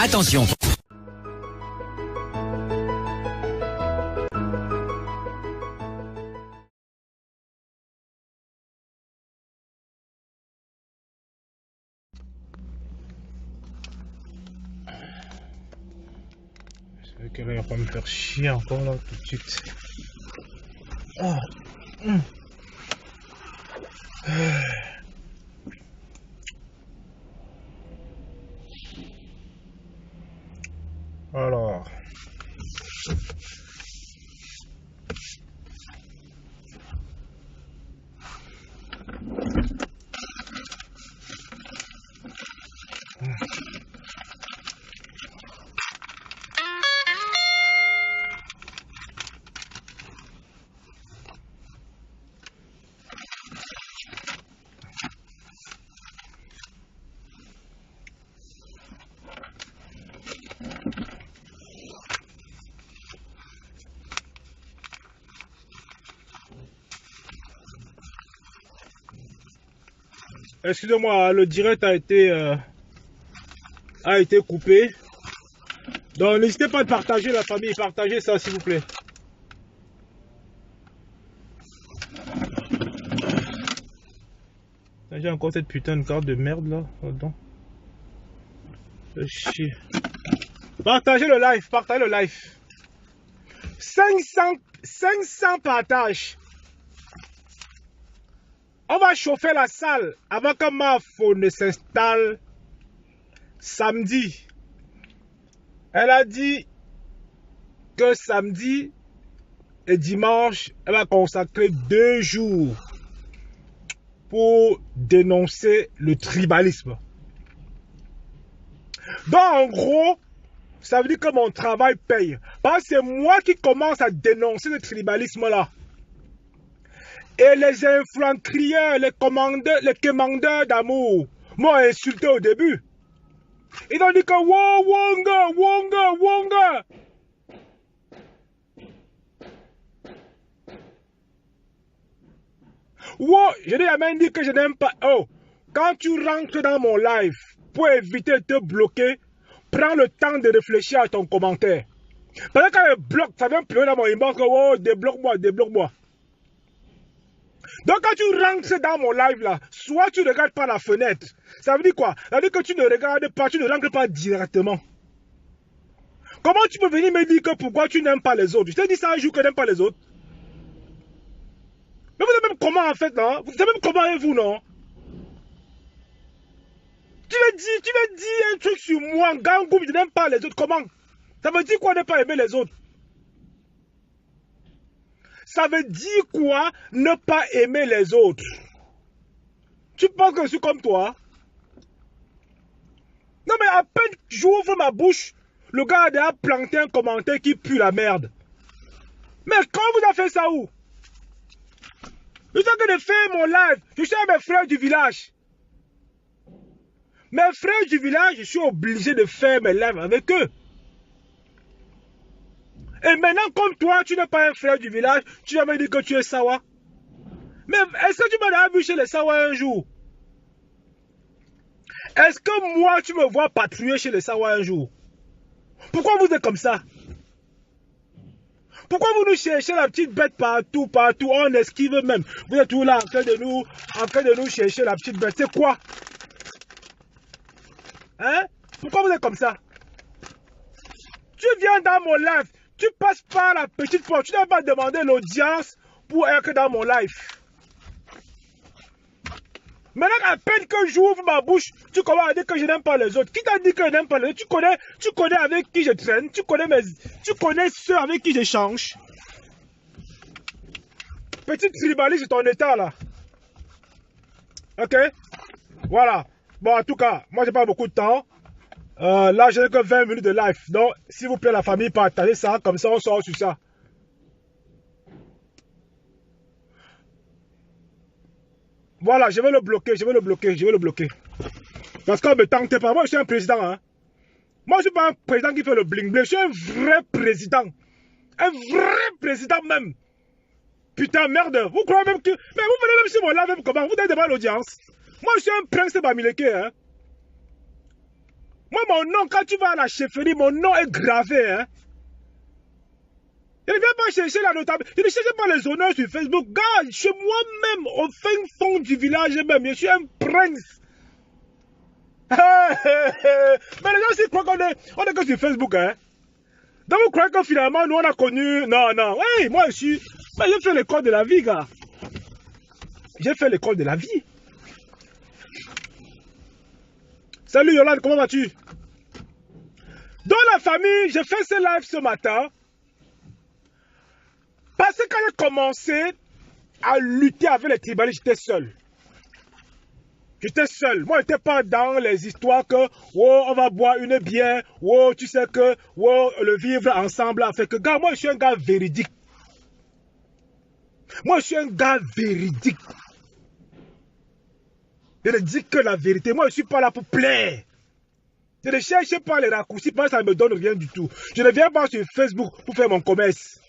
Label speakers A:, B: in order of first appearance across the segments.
A: Attention.
B: Qu'elle va pas me faire chier encore là tout de suite. Oh. Alors. Excusez-moi, le direct a été coupé. Donc n'hésitez pas à partager la famille, partagez ça s'il vous plaît. J'ai encore cette putain de carte de merde là. Pardon. Chier. Partagez le live, partagez le live. 500 partages. On va chauffer la salle avant que ma faune ne s'installe samedi. Elle a dit que samedi et dimanche, elle va consacrer 2 jours pour dénoncer le tribalisme. Donc en gros, ça veut dire que mon travail paye. Parce que c'est moi qui commence à dénoncer le tribalisme là. Et les influenceurs, les commandeurs d'amour m'ont insulté au début. Ils ont dit que wow, Wonga. Wow, je n'ai jamais dit que je n'aime pas. Oh, quand tu rentres dans mon live, pour éviter de te bloquer, prends le temps de réfléchir à ton commentaire. Parce que quand je bloque, ça vient pleurer dans mon inbox, oh, débloque-moi. Donc quand tu rentres dans mon live là, soit tu ne regardes pas la fenêtre. Ça veut dire quoi? Ça veut dire que tu ne regardes pas, tu ne rentres pas directement. Comment tu peux venir me dire que pourquoi tu n'aimes pas les autres? Je t'ai dit ça un jour que tu n'aimes pas les autres. Mais vous savez même comment en fait là? Vous savez même comment est vous non? Tu veux dire un truc sur moi, Gangou, je n'aime pas les autres, comment? Ça veut dire quoi ne pas aimer les autres? Ça veut dire quoi ne pas aimer les autres? Tu penses que je suis comme toi? Non mais à peine j'ouvre ma bouche, le gars a déjà planté un commentaire qui pue la merde. Mais quand vous avez fait ça où? Je suis en train de faire mon live, je suis avec mes frères du village. Mes frères du village, je suis obligé de faire mes lives avec eux. Et maintenant, comme toi, tu n'es pas un frère du village, tu vas me dire que tu es Sawa. Mais est-ce que tu m'as déjà vu chez les Sawa un jour? Est-ce que moi, tu me vois patrouiller chez les Sawa un jour? Pourquoi vous êtes comme ça? Pourquoi vous nous cherchez la petite bête partout, on esquive même? Vous êtes tout là en train de nous chercher la petite bête. C'est quoi? Hein? Pourquoi vous êtes comme ça? Tu viens dans mon live. Tu passes par la petite porte. Tu n'as pas demandé l'audience pour être dans mon live. Maintenant, à peine que j'ouvre ma bouche, tu commences à dire que je n'aime pas les autres. Qui t'a dit que je n'aime pas les autres? Tu connais avec qui je traîne. Tu connais ceux avec qui j'échange. Petite tribaliste, c'est ton état là. Ok? Voilà. Bon, en tout cas, moi j'ai pas beaucoup de temps. Là, j'ai que 20 minutes de live. Donc, s'il vous plaît, la famille, partagez ça. Comme ça, on sort sur ça. Voilà, je vais le bloquer. Parce qu'on me tente pas. Moi, je suis un président. Hein. Moi, je ne suis pas un président qui fait le bling-bling. Je suis un vrai président. Un vrai président même. Putain, merde. Vous croyez même que... Mais vous venez même sur mon live, même comment? Vous donnez devant l'audience. Moi, je suis un prince Bamileke. Hein. Moi, mon nom, quand tu vas à la chefferie, mon nom est gravé. Hein. Je ne viens pas chercher la notabilité. Je ne cherche pas les honneurs sur Facebook. Gars, chez moi-même, au fin fond du village même, je suis un prince. Mais les gens aussi croient on est que sur Facebook. Hein. Donc vous croyez que finalement, nous, on a connu... Non, non. Oui, moi, j'ai fait l'école de la vie, gars. J'ai fait l'école de la vie. Salut Yolande, comment vas-tu? Dans la famille, j'ai fait ce live ce matin. Parce que quand j'ai commencé à lutter avec les tribalistes, j'étais seul. J'étais seul. Moi, je n'étais pas dans les histoires que, oh, on va boire une bière, oh, tu sais que, oh, le vivre ensemble a fait que, gars, moi, je suis un gars véridique. Moi, je suis un gars véridique. Je ne dis que la vérité. Moi, je ne suis pas là pour plaire. Je ne cherche pas les raccourcis parce que ça ne me donne rien du tout. Je ne viens pas sur Facebook pour faire mon commerce.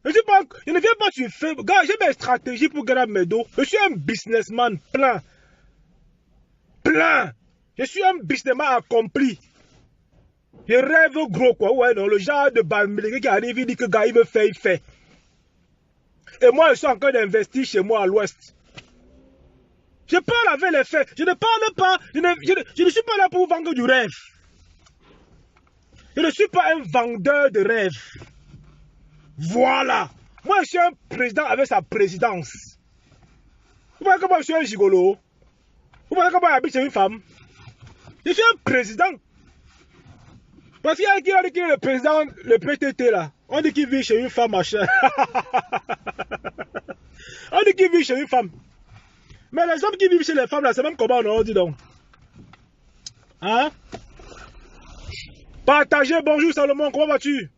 B: Je ne viens pas sur Facebook. Gars, j'ai mes stratégies pour gagner mes dos. Je suis un businessman plein. Plein. Je suis un businessman accompli. Je rêve gros, quoi. Ouais, non, le genre de Bamileke qui arrive, il dit que gars, il me fait, il fait. Et moi, je suis en train d'investir chez moi à l'ouest. Je parle avec les faits. Je ne parle pas. Je ne suis pas là pour vendre du rêve. Je ne suis pas un vendeur de rêve. Voilà. Moi, je suis un président avec sa présidence. Vous voyez comment je suis un gigolo? Vous voyez comment j'habite chez une femme? Je suis un président. Parce qu'il y a qui a dit qu'il est le président, le PTT là. On dit qu'il vit chez une femme, machin. On dit qu'il vit chez une femme. Mais les hommes qui vivent chez les femmes là, c'est même comment on dit donc. Hein? Partagez, bonjour Salomon, comment vas-tu?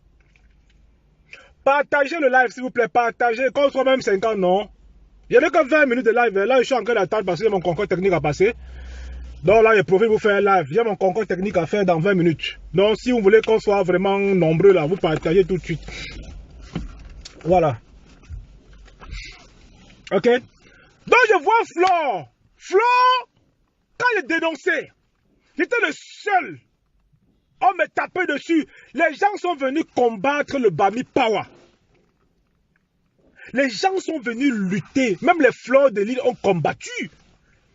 B: Partagez le live s'il vous plaît, partagez, qu'on soit même 50, non? Il n'y a que 20 minutes de live, là je suis en train d'attendre parce que j'ai mon concours technique à passer. Donc là, je profite pour faire un live, j'ai mon concours technique à faire dans 20 minutes. Donc si vous voulez qu'on soit vraiment nombreux là, vous partagez tout de suite. Voilà. Ok? Donc je vois Flore. Flore, quand je dénonçais, j'étais le seul. On me tapait dessus. Les gens sont venus combattre le Bami Power. Les gens sont venus lutter. Même les Flores de l'île ont combattu.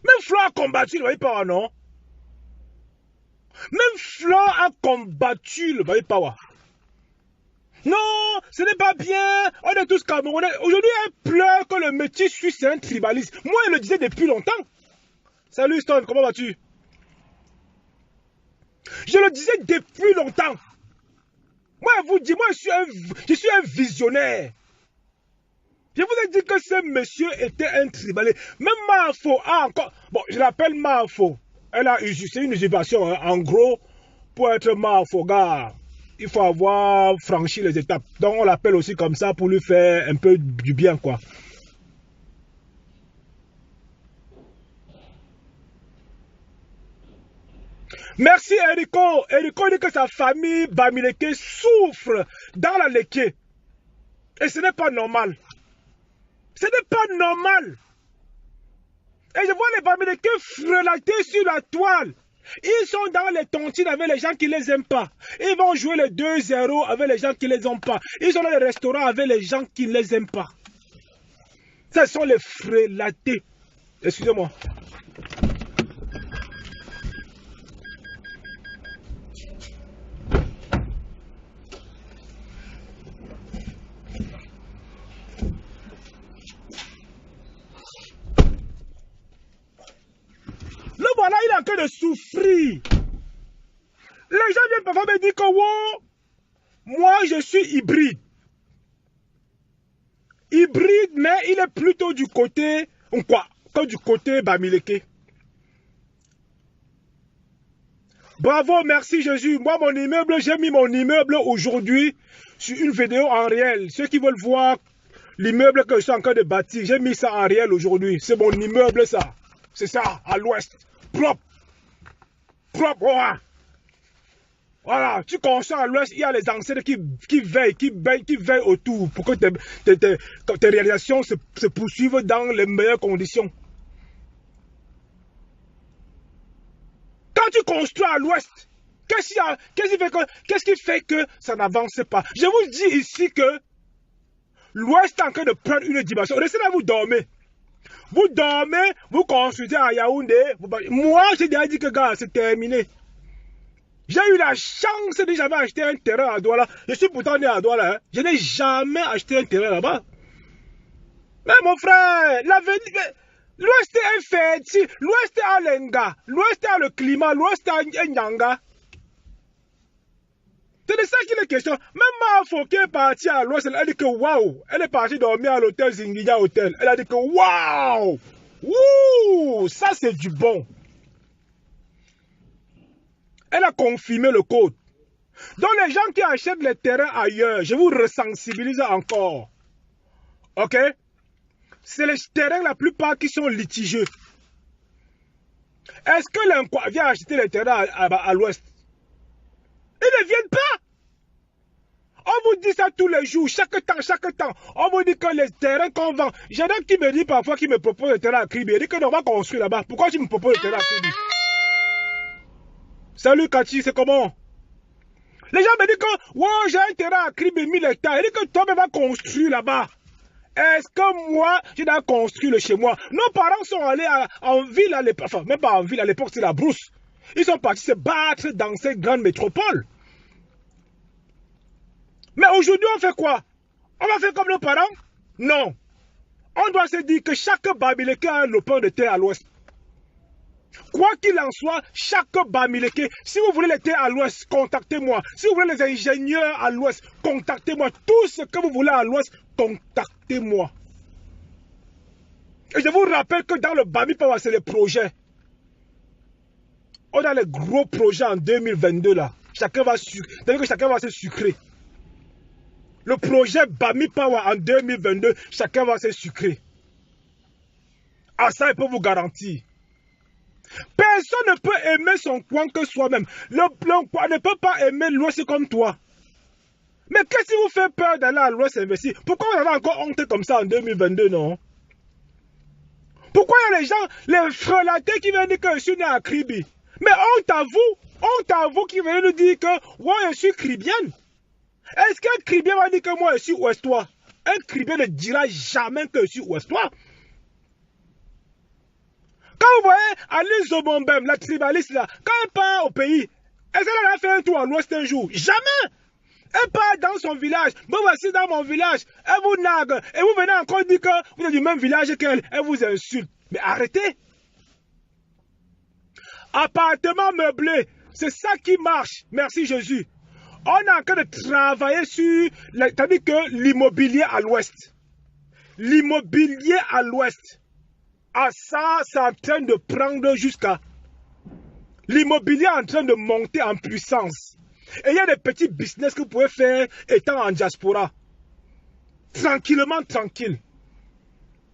B: Même Flore a combattu le Bami Power, non? Même Flore a combattu le Bami Power. Non, ce n'est pas bien. On est tous Camerounais. Aujourd'hui, elle pleure que le métis suisse c'est un tribaliste. Moi, je le disais depuis longtemps. Salut Stone, comment vas-tu? Je le disais depuis longtemps. Moi, je vous dis, moi, je suis un visionnaire. Je vous ai dit que ce monsieur était un tribaliste. Même Mafo a encore... Bon, je l'appelle Mafo. C'est une usurpation. Hein. En gros, pour être Mafo, gars, il faut avoir franchi les étapes. Donc, on l'appelle aussi comme ça pour lui faire un peu du bien, quoi. Merci Eriko. Eriko dit que sa famille Bamileke souffre dans la Leke. Et ce n'est pas normal. Ce n'est pas normal. Et je vois les Bamileke frelater sur la toile. Ils sont dans les tontines avec les gens qui ne les aiment pas. Ils vont jouer les 2-0 avec les gens qui ne les aiment pas. Ils sont dans les restaurants avec les gens qui ne les aiment pas. Ce sont les frelatés. Excusez-moi. Le voilà, il est en train de souffrir. Les gens viennent parfois me dire que wow, moi je suis hybride. Hybride, mais il est plutôt du côté, quoi, que du côté Bamileke. Bravo, merci Jésus. Moi, mon immeuble, j'ai mis mon immeuble aujourd'hui sur une vidéo en réel. Ceux qui veulent voir l'immeuble que je suis en train de bâtir, j'ai mis ça en réel aujourd'hui. C'est mon immeuble, ça. C'est ça, à l'ouest. Propre. Propre, ouais. Voilà, tu constats à l'ouest, il y a les ancêtres qui veillent autour pour que tes réalisations se poursuivent dans les meilleures conditions. Quand Quand tu construis à l'ouest, qu'est-ce qui fait que ça n'avance pas? Je vous dis ici que l'ouest est en train de prendre une dimension. Restez là, vous dormez. Vous dormez, vous construisez à Yaoundé. Moi, j'ai déjà dit que, gars, c'est terminé. J'ai eu la chance de jamais acheter un terrain à Douala. Je suis pourtant né à Douala. Hein. Je n'ai jamais acheté un terrain là-bas. Mais mon frère, l'Ouest est fertile. L'Ouest est à l'Enga. L'Ouest est à le climat. L'Ouest est à Nyanga. C'est de ça qu'il est question. Même ma Foké est partie à l'Ouest. Elle a dit que waouh. Elle est partie dormir à l'hôtel Zingiya Hotel. Elle a dit que waouh. Wouh. Ça, c'est du bon. Elle a confirmé le code. Donc les gens qui achètent les terrains ailleurs, je vous resensibilise encore. Ok? C'est les terrains la plupart qui sont litigieux. Est-ce que l'inquisiteur vient acheter les terrains à l'ouest? Ils ne viennent pas. On vous dit ça tous les jours, chaque temps. On vous dit que les terrains qu'on vend. J'ai des qui me dit parfois, qui me propose le terrain à Kribi. Il dit que on va construire là-bas. Pourquoi tu me proposes le terrain à Kribi? Salut Kachi, c'est comment? Les gens me disent que wow, j'ai un terrain à Kribi 1000 hectares. Il dit que toi, tu vas construire là-bas. Est-ce que moi, je dois construire le chez moi? Nos parents sont allés en ville à l'époque, enfin, même pas en ville, à l'époque, c'est la brousse. Ils sont partis se battre dans ces grandes métropoles. Mais aujourd'hui, on fait quoi? On va faire comme nos parents? Non. On doit se dire que chaque Bamileke a un lopin de terre à l'ouest. Quoi qu'il en soit, chaque Bamileke, si vous voulez les terres à l'ouest, contactez-moi. Si vous voulez les ingénieurs à l'ouest, contactez-moi. Tout ce que vous voulez à l'ouest, contactez-moi. Et je vous rappelle que dans le Bami Power, c'est les projets. On a les gros projets en 2022 là. Chacun va se sucrer. Le projet Bami Power en 2022, chacun va se sucrer. Ah ça, il peut vous garantir. Personne ne peut aimer son coin que soi-même. Le coin ne peut pas aimer l'ouest comme toi. Mais qu'est-ce qui vous fait peur d'aller à l'ouest investir? Pourquoi vous avez encore honte comme ça en 2022, non? Pourquoi il y a les gens, les frelatés qui viennent dire que je suis né à Kribi? Mais honte à vous qui venez nous dire que moi je suis cribienne. Est-ce qu'un cribien va dire que moi je suis ouestois? Un cribien ne dira jamais que je suis ouestois. Quand vous voyez Alice Zobombem, la tribaliste là, quand elle part au pays, est-ce qu'elle a fait un tour à l'ouest un jour? Jamais! Elle part dans son village. Moi voici dans mon village. Elle vous nague. Et vous venez encore dire que vous êtes du même village qu'elle. Elle vous insulte. Mais arrêtez! Appartement meublé, c'est ça qui marche. Merci Jésus. On est en train de travailler sur, c'est-à-dire que l'immobilier à l'ouest. L'immobilier à l'ouest. Ah ça, c'est en train de prendre jusqu'à... L'immobilier est en train de monter en puissance. Et il y a des petits business que vous pouvez faire étant en diaspora. Tranquillement, tranquille.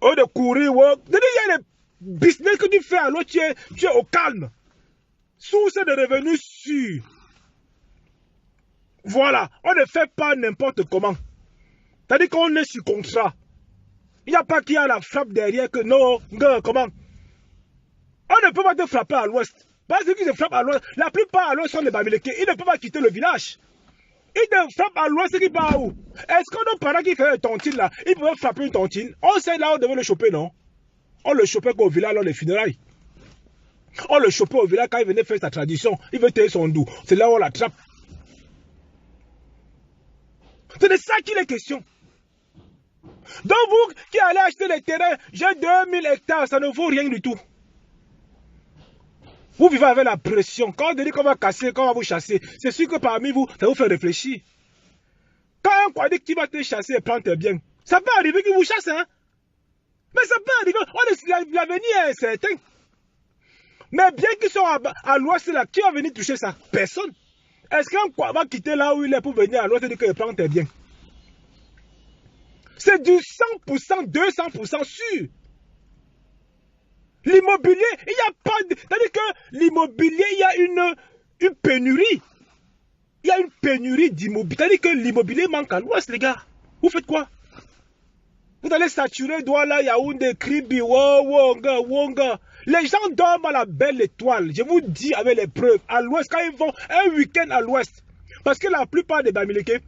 B: Au de courir, il y a des business que tu fais alors tu es au calme. Source de revenus sûrs. Voilà, on ne fait pas n'importe comment. C'est-à-dire qu'on est sur contrat. Il n'y a pas qui a la frappe derrière que non, comment? On ne peut pas te frapper à l'ouest. Parce que qui se frappe à l'ouest, la plupart à l'ouest sont les Bamileke. Ils ne peuvent pas quitter le village. Ils te frappent à l'ouest, qui part où? Est-ce que nos parents qui faisaient une tontine là, ils pouvaient frapper une tontine? On sait là où on devait le choper, non? On le chopait au village lors des funérailles. On le chopait au village quand il venait faire sa tradition. Il veut tailler son dos. C'est là où on l'attrape. C'est de ça qu'il est question. Donc vous qui allez acheter les terrains, j'ai 2000 hectares, ça ne vaut rien du tout. Vous vivez avec la pression. Quand on dit qu'on va casser, qu'on va vous chasser, c'est sûr que parmi vous, ça vous fait réfléchir. Quand un Kouadik qui va te chasser et prendre tes biens, ça peut arriver qu'il vous chasse, hein? Mais ça peut arriver. L'avenir est incertain. Mais bien qu'ils soient à l'ouest là, qui va venir toucher ça? Personne. Est-ce qu'un quoi va quitter là où il est pour venir à l'ouest et dire qu'il prend tes biens? C'est du 100%, 200% sûr. L'immobilier, il n'y a pas de... C'est-à-dire que l'immobilier, il y a une pénurie. Il y a une pénurie d'immobilier. C'est-à-dire que l'immobilier manque à l'ouest, les gars. Vous faites quoi? Vous allez saturer Douala, Yaoundé, Kribi, Wonga. Les gens dorment à la belle étoile. Je vous dis avec les preuves. À l'ouest, quand ils vont un week-end à l'ouest. Parce que la plupart des Bamileke,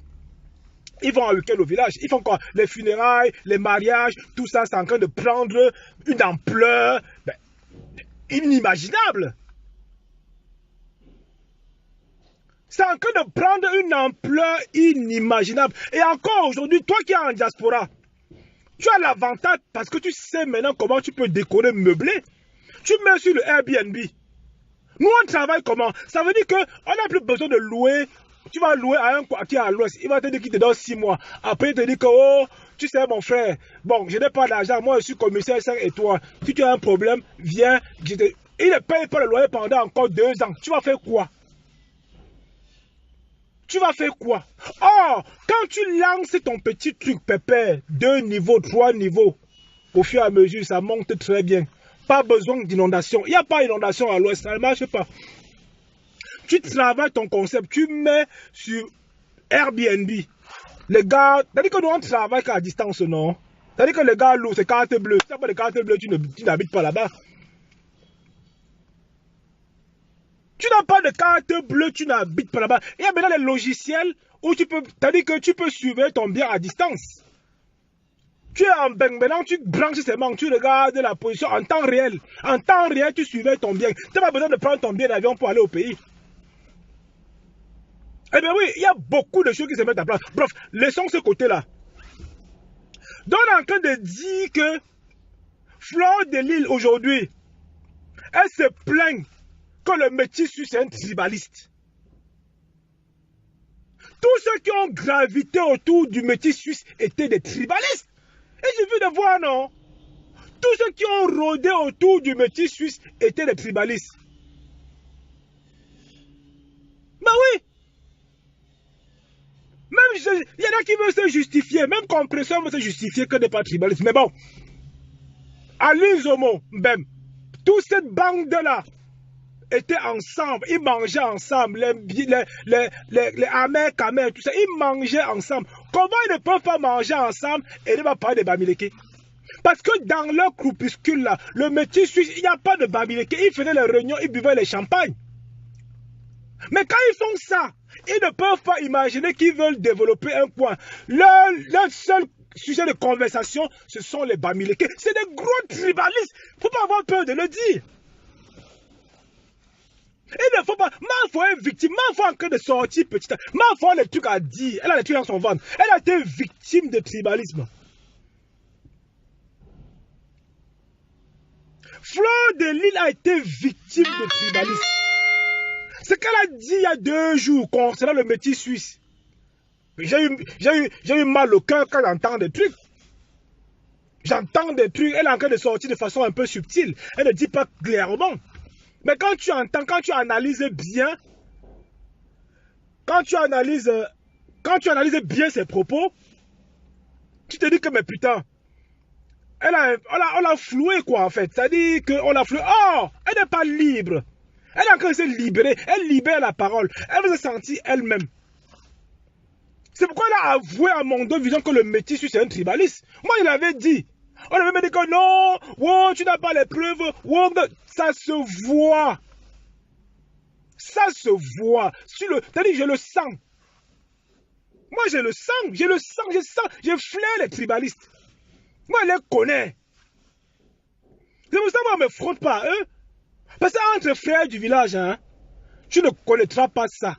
B: ils vont un week-end au village. Ils font quoi? Les funérailles, les mariages, tout ça, c'est en train de prendre une ampleur inimaginable. C'est en train de prendre une ampleur inimaginable. Et encore aujourd'hui, toi qui es en diaspora, tu as l'avantage parce que tu sais maintenant comment tu peux décorer, meubler. Tu mets sur le Airbnb. Nous, on travaille comment? Ça veut dire qu'on n'a plus besoin de louer. Tu vas louer à un quartier à l'ouest. Il va te dire qu'il te donne 6 mois. Après, il te dit que, oh, tu sais, mon frère, bon, je n'ai pas d'argent. Moi, je suis commissaire 5 étoiles. Si tu as un problème, viens. Il ne paye pas le loyer pendant encore 2 ans. Tu vas faire quoi? Tu vas faire quoi? Or, quand tu lances ton petit truc pépère, 2 niveaux, 3 niveaux, au fur et à mesure, ça monte très bien. Pas besoin d'inondation. Il n'y a pas d'inondation à l'ouest, ça ne marche pas. Tu travailles ton concept, tu mets sur Airbnb. Les gars, c'est-à-dire que nous on travaille qu'à distance, non? C'est-à-dire que les gars louent, c'est carte bleue. Si tu n'as pas de carte bleue, tu n'habites pas là-bas. Tu n'as pas de carte bleue, tu n'habites pas là-bas. Il y a maintenant les logiciels où tu peux, c'est-à-dire que tu peux suivre ton bien à distance. Tu es en bain, maintenant tu branches seulement, tu regardes la position en temps réel. En temps réel, tu suivais ton bien. Tu n'as pas besoin de prendre ton billet d'avion pour aller au pays. Eh bien oui, il y a beaucoup de choses qui se mettent en place. Bref, laissons ce côté-là. Donc on est en train de dire que Fleur de Lille aujourd'hui, elle se plaint que le métis suisse est un tribaliste. Tous ceux qui ont gravité autour du métis suisse étaient des tribalistes. Et j'ai vu de voir, non? Tous ceux qui ont rôdé autour du métis suisse étaient des tribalistes. Ben oui. Même il y en a qui veulent se justifier, même Compresseur veut se justifier que n'est pas tribaliste. Mais bon, Ali Zomo, Mbem, toute cette bande-là étaient ensemble, ils mangeaient ensemble, les amers, camers, tout ça, ils mangeaient ensemble. Comment ils ne peuvent pas manger ensemble et ne pas parler de Bamileke? Parce que dans leur groupuscule là, le métier suisse, il n'y a pas de Bamileke. Ils faisaient les réunions, ils buvaient les champagnes. Mais quand ils font ça, ils ne peuvent pas imaginer qu'ils veulent développer un point. Leur seul sujet de conversation, ce sont les Bamileke. C'est des gros tribalistes. Il ne faut pas avoir peur de le dire. Il ne faut pas. Malfoy est victime. Malfoy est en train de sortir petit. Malfoy a des trucs à dire. Elle a des trucs dans son ventre. Elle a été victime de tribalisme. Fleur de Lille a été victime de tribalisme. Ce qu'elle a dit il y a 2 jours concernant le métis suisse. J'ai eu mal au cœur quand j'entends des trucs. J'entends des trucs. Elle est en train de sortir de façon un peu subtile. Elle ne dit pas clairement. Mais quand tu entends, quand tu analyses bien, quand tu analyses bien ses propos, tu te dis que mais putain, on l'a floué quoi en fait. C'est-à-dire qu'on l'a floué. Oh, elle n'est pas libre. Elle est en train de se libérer. Elle libère la parole. Elle veut se sentir elle-même. C'est pourquoi elle a avoué à Mondo Vision que le métis suisse est un tribaliste. Moi, il avait dit. On avait même dit que non, wow, tu n'as pas les preuves. Wow, ça se voit. Ça se voit. C'est-à-dire, je le sens. Moi, je le sens. Je flaire les tribalistes. Moi, je les connais. C'est pour ça que moi, je ne me frotte pas à eux. Parce qu'entre frères du village, hein, tu ne connaîtras pas ça.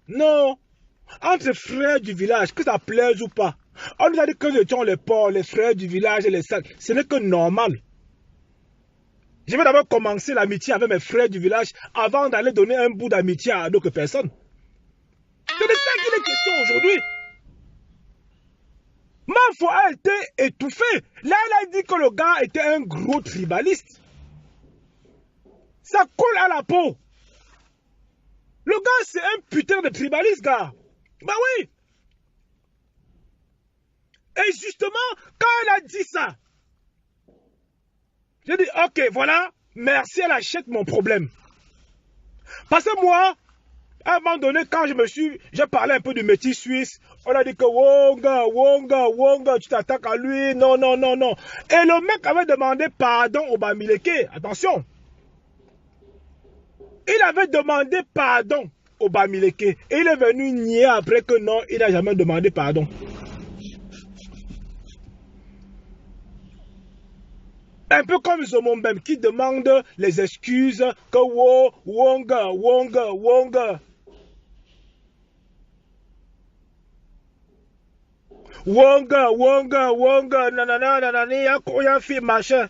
B: Non. Entre frères du village, que ça plaise ou pas. On nous a dit que nous étions les pauvres, les frères du village et les sales. Ce n'est que normal. Je vais d'abord commencer l'amitié avec mes frères du village avant d'aller donner un bout d'amitié à d'autres personnes. C'est de ça qu'il est question aujourd'hui. Malfoy a été étouffé. Là, elle a dit que le gars était un gros tribaliste. Ça colle à la peau. Le gars, c'est un putain de tribaliste, gars. Bah oui. Et justement, quand elle a dit ça, j'ai dit, ok, voilà, merci, elle achète mon problème. Parce que moi, À un moment donné, quand j'ai parlé un peu du métis suisse, on a dit que Wonga, tu t'attaques à lui, non. Et le mec avait demandé pardon au Bamileke, attention. Il avait demandé pardon au Bamileke et il est venu nier après que non, il n'a jamais demandé pardon. Un peu comme Zomombem qui demande les excuses que Wonga. Wonga, nanana, machin.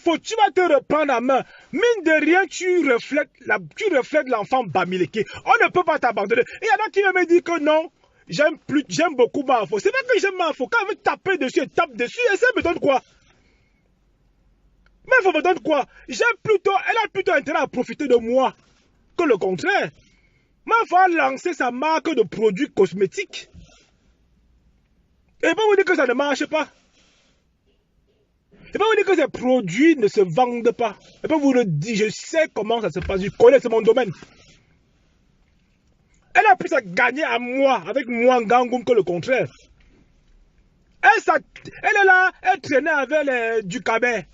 B: Faut tu vas te reprendre la main. Mine de rien, tu reflètes l'enfant Bamileke. On ne peut pas t'abandonner. Et il y en a qui me disent que non, j'aime beaucoup Mafo. C'est vrai que j'aime Mafo. Quand elle veut taper dessus, elle tape dessus. Et ça me donne quoi? Mafo me donne quoi? Elle a plutôt intérêt à profiter de moi que le contraire. Mafo a lancé sa marque de produits cosmétiques. Et pas vous dire que ça ne marche pas. Et pas vous dire que ces produits ne se vendent pas. Et pas vous le dire, je sais comment ça se passe, je connais, c'est mon domaine. Elle a plus à gagner à moi, avec moi Gangoum, que le contraire. Elle est là, elle traînait avec Ducamé.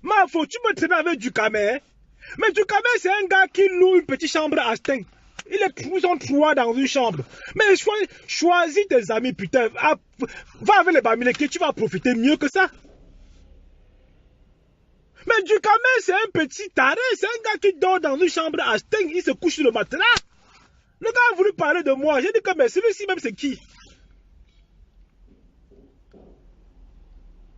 B: Mafo, tu peux traîner avec Ducamé. Mais Ducamé, c'est un gars qui loue une petite chambre à Stein. Ils sont trois dans une chambre. Mais choisis tes amis, putain. Va avec les Bamileke, tu vas profiter mieux que ça. Mais Ducamé, c'est un petit taré. C'est un gars qui dort dans une chambre à Stein. Il se couche sur le matelas. Le gars a voulu parler de moi. J'ai dit que mais celui-ci même, c'est qui?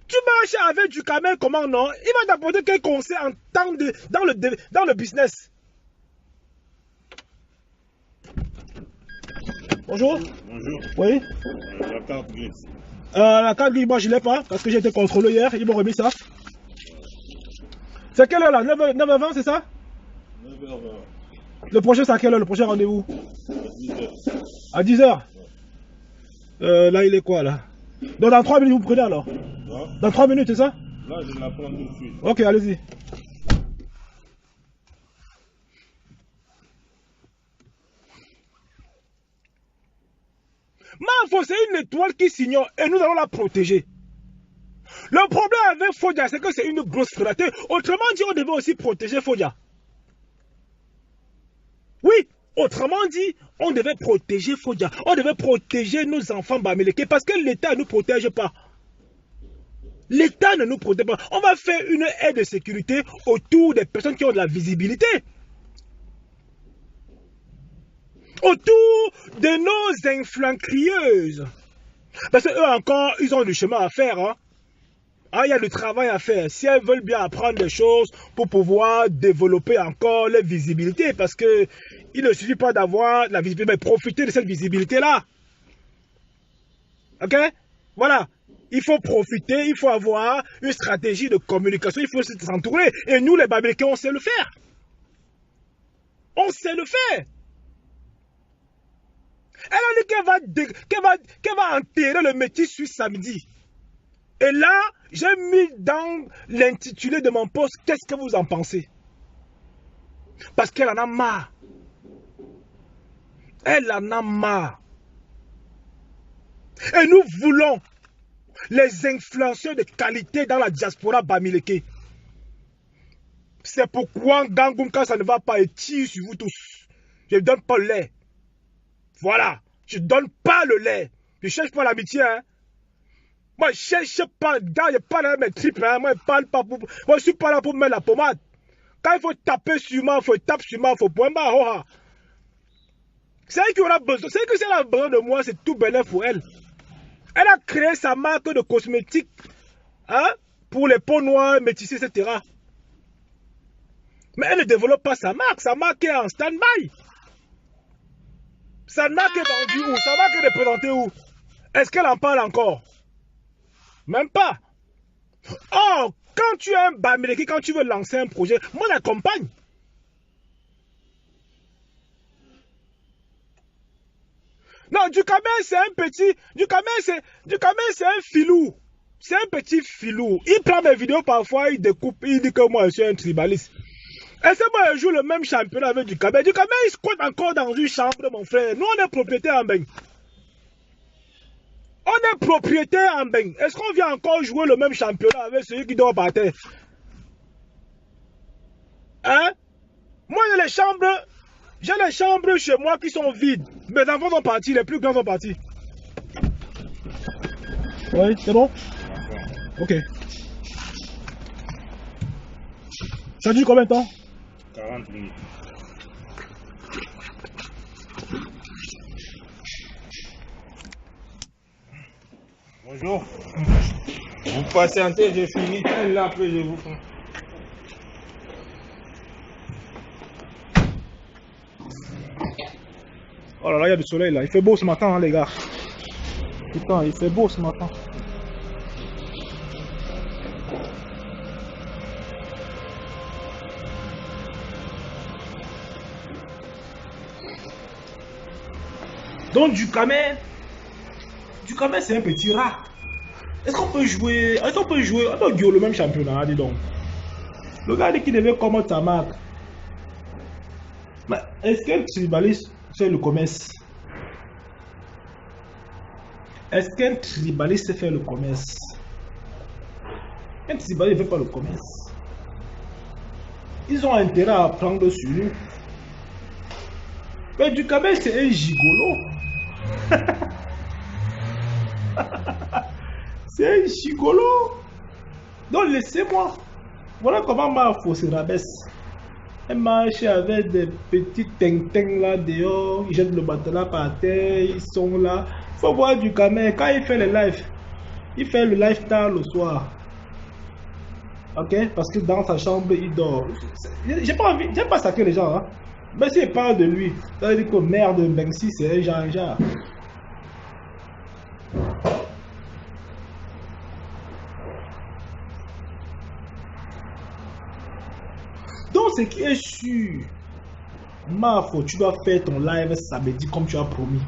B: Tu marches avec Ducamé, comment non? Il va t'apporter quel conseil en temps dans le business. Bonjour.
A: Bonjour.
B: Oui.
A: La carte grise.
B: La carte grise, moi je ne l'ai pas parce que j'ai été contrôlé hier. Ils m'ont remis ça. C'est quelle heure là? 9h20, c'est ça?
A: 9h20.
B: Le prochain, c'est à quelle heure? Le prochain rendez-vous?
A: À 10h.
B: À 10h? Là, il est quoi là? Donc dans 3 minutes, vous prenez alors?
A: Non?
B: Dans 3 minutes, c'est ça?
A: Là, je la prends tout de suite.
B: Ok, allez-y. Mafo, c'est une étoile qui s'ignore et nous allons la protéger. Le problème avec Fodia, c'est que c'est une grosse fratrie. Autrement dit, on devait aussi protéger Fodia. Oui, autrement dit, on devait protéger Fodia. On devait protéger nos enfants Bamileke parce que l'État ne nous protège pas. L'État ne nous protège pas. On va faire une aide de sécurité autour des personnes qui ont de la visibilité. Autour de nos influenceuses. Parce qu'eux encore, ils ont du chemin à faire. Hein. Ah, il y a du travail à faire. Si elles veulent bien apprendre des choses pour pouvoir développer encore leur visibilité. Parce que il ne suffit pas d'avoir la visibilité, mais profiter de cette visibilité-là. Ok? Voilà. Il faut profiter, il faut avoir une stratégie de communication, il faut s'entourer. Et nous, les Bamileke, on sait le faire. On sait le faire. Elle a dit qu'elle va enterrer le métis suisse samedi. Et là, j'ai mis dans l'intitulé de mon poste, qu'est-ce que vous en pensez? Parce qu'elle en a marre. Elle en a marre. Et nous voulons les influenceurs de qualité dans la diaspora Bamileke. C'est pourquoi Gangoum, quand ça ne va pas, il tire sur vous tous. Je ne donne pas le lait. Voilà. Je ne donne pas le lait. Je ne cherche pas l'amitié. Hein. Moi, je ne cherche pas. Je ne parle pas de mes tripes. Hein. Moi, je ne suis pas là pour mettre la pommade. Quand il faut taper sur moi, il faut taper sur moi, il faut point bas. C'est elle qui aura besoin. C'est que si elle a besoin de moi, c'est tout bénéfique pour elle. Elle a créé sa marque de cosmétiques hein, pour les peaux noires, métissées, etc. Mais elle ne développe pas sa marque. Sa marque est en stand-by. Sa marque est vendue où? Sa marque est représentée où? Est-ce qu'elle en parle encore? Même pas. Oh, quand tu es un Bamileke, quand tu veux lancer un projet, moi j'accompagne. Non, Ducamé c'est un petit. Ducamé c'est un filou. C'est un petit filou. Il prend mes vidéos parfois, il découpe, il dit que moi je suis un tribaliste. Est-ce que moi je joue le même championnat avec Ducamel? Ducamel, il squatte encore dans une chambre, mon frère. Nous, on est propriétaire en bain. On est propriétaire en bain. Est-ce qu'on vient encore jouer le même championnat avec celui qui dort par terre? Hein? Moi, j'ai les chambres chez moi qui sont vides. Mes enfants sont partis, les plus grands sont partis. Oui, c'est bon? Ok. Ça dure combien de temps?
A: 40 minutes. Bonjour. Vous patientez, j'ai fini. Là, après, je vous prends.
B: Oh là là, il y a du soleil là. Il fait beau ce matin, hein, les gars. Putain, il fait beau ce matin. Donc Ducamel c'est un petit rat. Est-ce qu'on peut jouer, on peut le même championnat, dis donc. Le gars dit qu'il devait comme ta marque. Mais est-ce qu'un tribaliste fait le commerce? Est-ce qu'un tribaliste fait le commerce? Un tribaliste ne fait pas le commerce. Ils ont intérêt à prendre sur nous. Mais Ducamel c'est un gigolo. C'est un gigolo. Donc laissez-moi. Voilà comment Mafo se rabaisse. Elle marche avec des petits ting-ting là dehors. Ils jettent le matelas par terre. Ils sont là. Il faut voir Ducamel. Quand il fait le live, il fait le live tard le soir. Ok? Parce que dans sa chambre, il dort. J'ai pas envie. J'aime pas sacrer les gens. Hein? Mais s'il parle de lui, ça veut dire que merde, Banksy, c'est un Jean-Jean. Donc, ce qui est sûr, Mafo, tu dois faire ton live samedi comme tu as promis.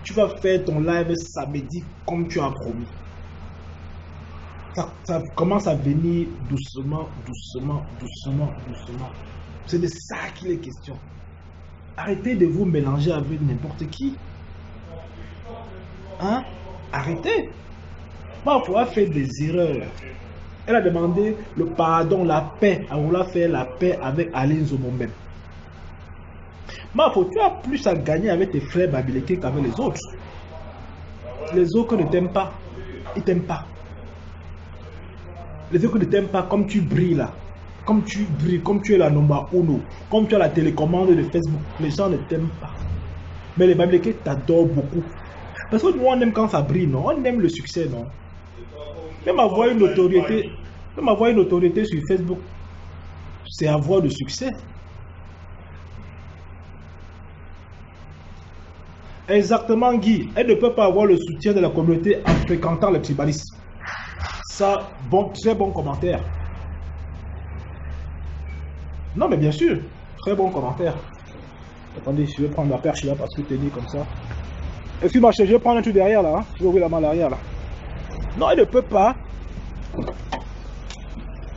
B: Tu vas faire ton live samedi comme tu as promis. Ça commence à venir doucement, doucement, doucement, doucement. C'est de ça qu'il est question. Arrêtez de vous mélanger avec n'importe qui. Hein? Arrêtez. Mafo a fait des erreurs. Elle a demandé le pardon, la paix. Elle voulait faire la paix avec Aline Zomomben. Mafo, tu as plus à gagner avec tes frères Babiliké qu'avec les autres. Les autres ne t'aiment pas. Ils ne t'aiment pas. Les autres ne t'aiment pas comme tu brilles là. Comme tu brilles, comme tu es la number uno. Comme tu as la télécommande de Facebook. Les gens ne t'aiment pas. Mais les Babiliké t'adorent beaucoup. Parce que nous on aime quand ça brille, non? On aime le succès, non? Même avoir une notoriété sur Facebook, c'est avoir du succès. Exactement, Guy. Elle ne peut pas avoir le soutien de la communauté en fréquentant les tribalistes. Ça, bon, très bon commentaire. Non, mais bien sûr, très bon commentaire. Attendez, je vais prendre la perche là parce que tu es dit comme ça. Excuse-moi, je vais prendre un truc derrière là. Hein. Je vais ouvrir la main à l'arrière là. Non, elle ne peut pas.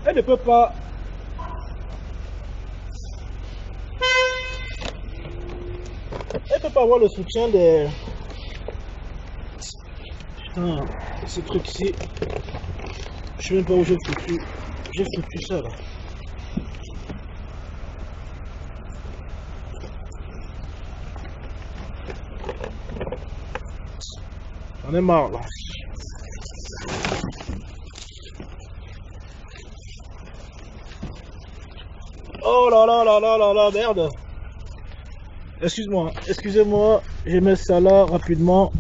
B: Elle ne peut pas. Elle ne peut pas avoir le soutien des. Putain, ce truc-ci. Je sais même pas où j'ai foutu. J'ai foutu ça là. J'en ai marre là. Oh là là là là là là, merde. Excuse-moi, excusez-moi, je mets ça là rapidement.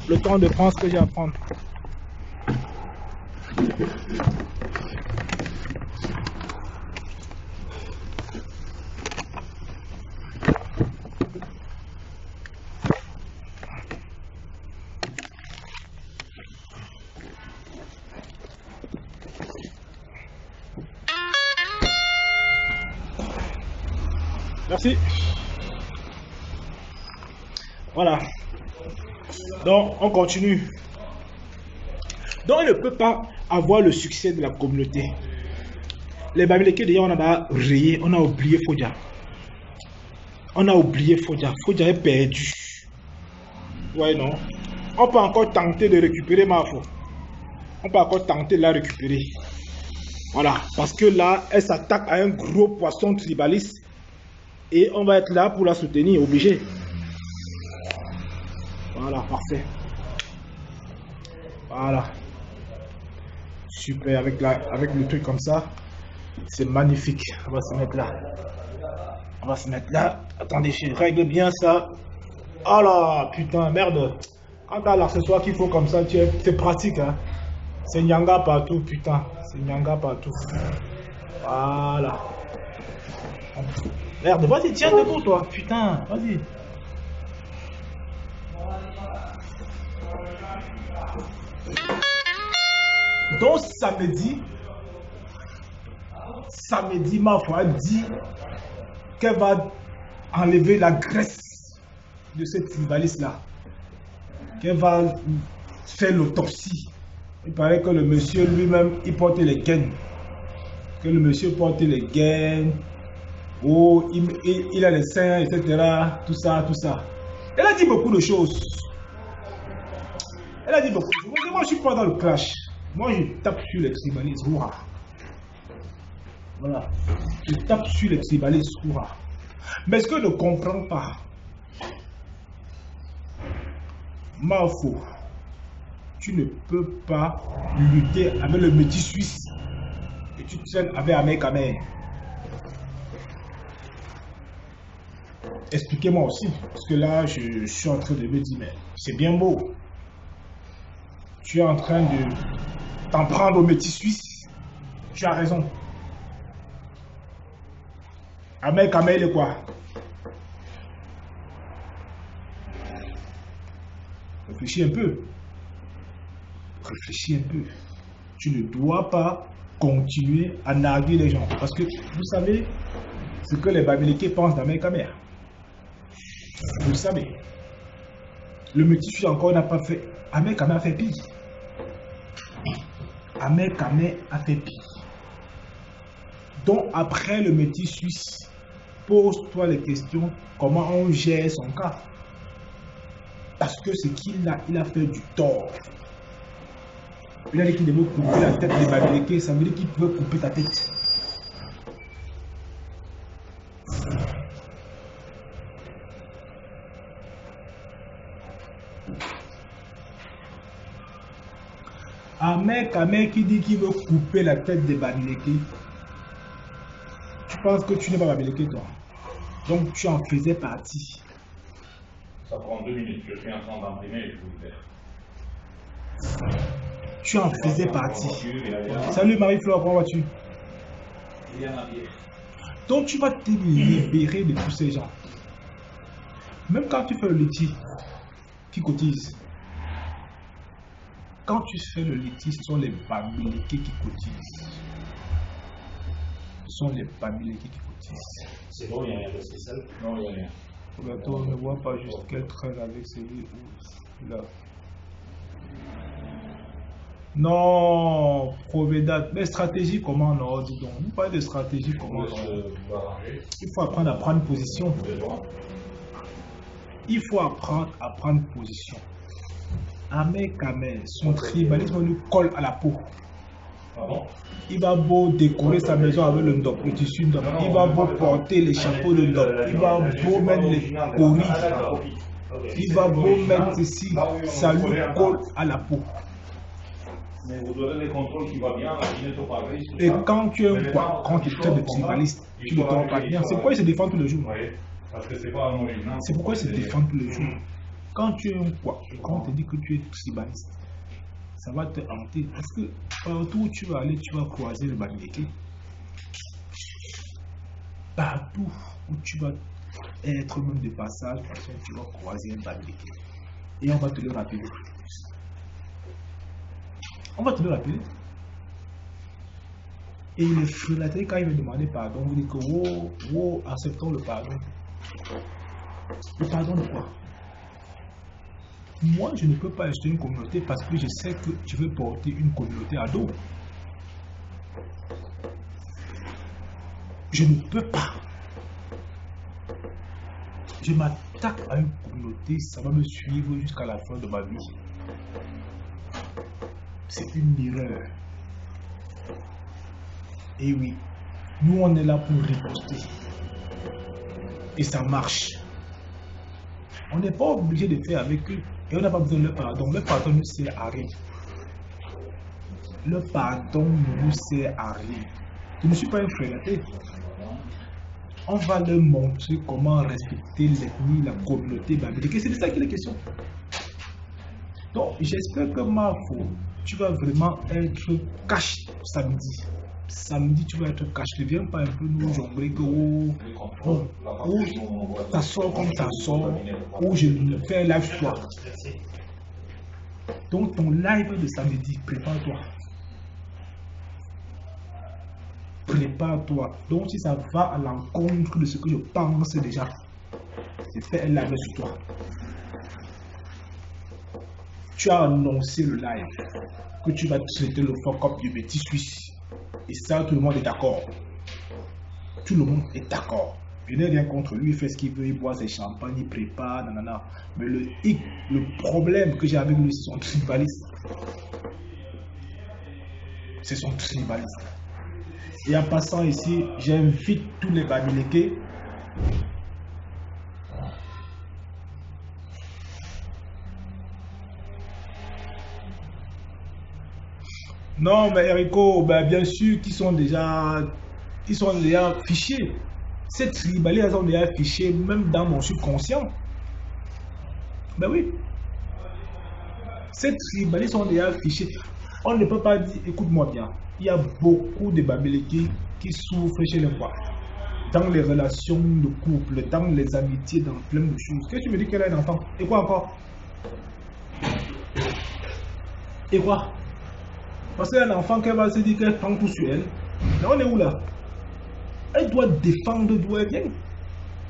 B: Le temps de prendre ce que j'ai à prendre. Merci. Voilà. Donc, on continue. Donc, il ne peut pas avoir le succès de la communauté. Les Bamileke, déjà, on a rayé, on a oublié Fodja. On a oublié Fodja. Fodja est perdu. Ouais, non. On peut encore tenter de récupérer Mafo. On peut encore tenter de la récupérer. Voilà. Parce que là, elle s'attaque à un gros poisson tribaliste. Et on va être là pour la soutenir, obligé. Voilà, parfait. Voilà. Super, avec le truc comme ça. C'est magnifique. On va se mettre là. On va se mettre là. Attendez, je règle bien ça. Oh là, putain, merde. Quand t'as l'accessoire qu'il faut comme ça, c'est pratique. Hein. C'est Nyanga partout, putain. C'est Nyanga partout. Voilà. Merde, vas-y, tiens debout, toi. Putain, vas-y. Donc, samedi, ma foi dit qu'elle va enlever la graisse de cette tribaliste-là. Qu'elle va faire l'autopsie. Il paraît que le monsieur lui-même, il porte les gaines. Que le monsieur porte les gaines. Oh, il a les seins, etc. Tout ça, tout ça. Elle a dit beaucoup de choses. Elle a dit beaucoup de choses. Moi, je suis pas dans le clash. Moi, je tape sur les tribalistes. Voilà. Je tape sur les tribalistes. Mais ce que je ne comprends pas, Mafo, tu ne peux pas lutter avec le métis suisse et tu traînes avec Ahmed Kamer. Expliquez-moi aussi, parce que là, je suis en train de me dire, mais c'est bien beau. Tu es en train de t'en prendre au métis suisse. Tu as raison. Ahmed Kamer, il est quoi? Réfléchis un peu. Réfléchis un peu. Tu ne dois pas continuer à narguer les gens. Parce que vous savez ce que les Bamileke pensent d'Ahmed Kamer. Vous le savez. Le métis suisse encore n'a pas fait. Ahmed Kamer a fait pire. Ahmed Kamer a fait pire. Donc après le métis suisse, pose-toi les questions, comment on gère son cas. Parce que ce qu'il a, il a fait du tort. Il a dit qu'il devait couper la tête des Bamileke, ça veut dire qu'il pouvait couper ta tête. Ahmed Kamer qui dit qu'il veut couper la tête des Bamileke. Tu penses que tu n'es pas Bamileke, toi? Donc tu en faisais partie.
A: Ça prend 2 minutes, je suis en train d'imprimer et je vous le faire.
B: Tu en faisais partie. Salut Marie-Flore, comment vas-tu? Donc tu vas te libérer de tous ces gens. Même quand tu fais le litige qui cotise. Quand tu fais le litige, ce sont les Bamileke qui cotisent. Ce sont les Bamileke qui cotisent.
A: C'est bon, il n'y a rien de spécial? Non, il n'y a rien.
B: Attends, on ne voit pas juste qu'elle traîne avec celui là. Non, Provedat. Mais stratégie comment non, dis donc. Vous parlez de stratégie comment non. Il faut apprendre à prendre position. Il faut apprendre à prendre position. Ahmed Kamer, son tribalisme lui colle à la peau.
A: Ah bon?
B: Il va beau décorer sa maison avec le ndop, le tissu ndop. Il va beau porter les chapeaux de ndop. Il va beau mettre les coris. Il va beau mettre ceci. Ça lui colle à la peau.
A: Mais vous donnez les contrôles qui vont bien,
B: et quand tu es quoi? Quand tu es de tribaliste, tu ne te pas bien. C'est pourquoi il se défend tous les jours.
A: Oui, parce que c'est pas un original.
B: C'est pourquoi il se défend tous les jours. Quand tu es quoi? Quand on te dit que tu es tribaliste, ça va te hanter. Parce que partout où tu vas aller, tu vas croiser le Bamileke. Partout où tu vas être même de passage, tu vas croiser un Bamileke. Et on va te le rappeler. On va te le rappeler. Et il est frélaté quand il me demandait pardon. Vous dites que wow, acceptons le pardon. Le pardon de quoi? Moi, je ne peux pas acheter une communauté parce que je sais que je vais porter une communauté à dos. Je ne peux pas. Je m'attaque à une communauté, ça va me suivre jusqu'à la fin de ma vie. C'est une erreur. Et oui, nous on est là pour riposter. Et ça marche. On n'est pas obligé de faire avec eux. Et on n'a pas besoin de leur pardon. Le pardon ne sert à rien. Le pardon ne nous sert à rien. Je ne suis pas un frégaté. On va leur montrer comment respecter l'ethnie, la communauté babylonienne. C'est de ça qu'il est question. Donc, j'espère que Mafo, tu vas vraiment être cash samedi. Samedi, tu vas être cash. Ne viens pas un peu nous jongler que ça sort comme ça sort, ou je fais un live sur toi. Donc, ton live de samedi, prépare-toi. Prépare-toi. Donc, si ça va à l'encontre de ce que je pense déjà, c'est faire un live sur toi. Tu as annoncé le live que tu vas traiter le fuck-up du petit Suisse. Et ça, tout le monde est d'accord. Tout le monde est d'accord. Je n'ai rien contre lui, il fait ce qu'il veut, il boit ses champagnes, il prépare, nanana. Mais le problème que j'ai avec lui, c'est son tribalisme. C'est son tribalisme. Et en passant ici, j'invite tous les Bamileke non, mais Erico, ben, bien sûr qu'ils sont déjà fichés. Ces tribalistes sont déjà fichés, même dans mon subconscient. Ben oui. Ces tribalistes sont déjà fichés. On ne peut pas dire, écoute-moi bien, il y a beaucoup de Bamileke qui souffrent chez les voix. Dans les relations de couple, dans les amitiés, dans plein de choses. Qu'est-ce que tu me dis qu'elle a un enfant? Et quoi encore? Et quoi? Parce qu'un enfant qu'elle va se dire qu'elle prend tout sur elle. Là, on est où là? Elle doit défendre d'où elle vient.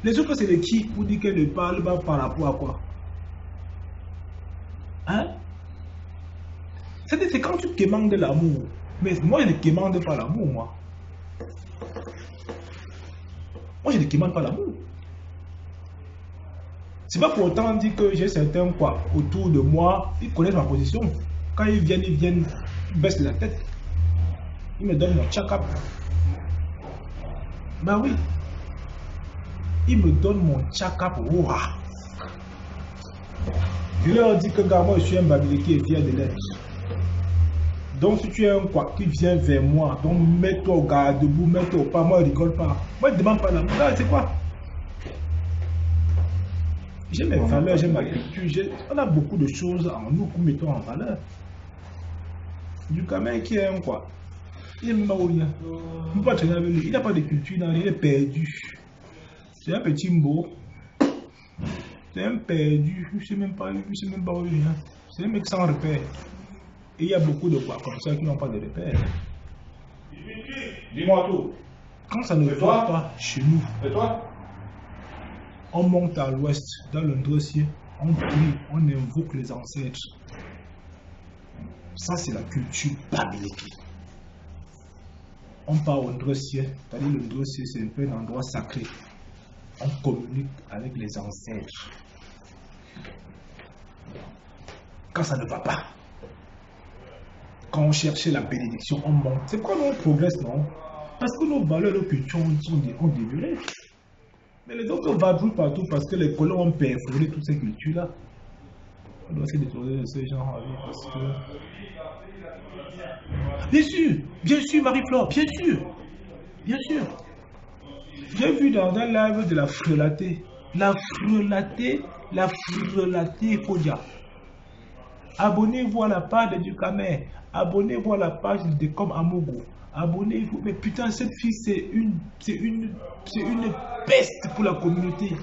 B: Les autres, c'est les qui pour dire qu'elle ne parle pas par rapport à quoi? Hein? C'est quand tu demandes de l'amour. Mais moi, je ne demande pas l'amour, moi. Moi, je ne demande pas l'amour. C'est pas pour autant dire que j'ai certains quoi autour de moi, ils connaissent ma position. Quand ils viennent, ils baissent la tête. Ils me donnent mon check-up. Ben oui. Ils me donnent mon check-up. Je leur dis que, gars, moi, je suis un Bamileke et fier de l'être. Donc, si tu es un quoi qui vient vers moi, donc mets-toi au garde debout, mets-toi au pas, moi, je rigole pas. Moi, je ne demande pas l'amour. C'est quoi? J'ai mes valeurs, j'ai ma culture. On a beaucoup de choses en nous que nous mettons en valeur. Du gamin qui est un quoi? Il est même pas rien. Il ne peut pas traîner avec lui. Il n'a pas de culture, il est perdu. C'est un petit mot. C'est un perdu. Je ne sais même pas où il est. C'est un mec sans repère. Et il y a beaucoup de quoi comme ça qui n'ont pas de repère.
A: Dis-moi tout.
B: Quand ça ne va pas chez nous,
A: Et toi?
B: On monte à l'ouest, dans le dossier, on prie, on invoque les ancêtres. Ça, c'est la culture Bamileke. On part au dossier, c'est-à-dire le dossier, c'est un peu un endroit sacré. On communique avec les ancêtres. Quand ça ne va pas, quand on cherche la bénédiction, on monte. C'est pourquoi nous on progresse, non? Parce que nos valeurs, nos cultures ont dévié. Mais les autres vadrouillent partout parce que les colons ont perforé toutes ces cultures-là. On doit essayer de trouver ce genre parce que... Bien sûr, Marie-Flore, bien sûr. J'ai vu dans un live de la frelatée, faut dire. Abonnez-vous à la page du Kamer, abonnez-vous à la page de Comme Amogo. Abonnez-vous. Mais putain, cette fille, c'est une peste pour la communauté.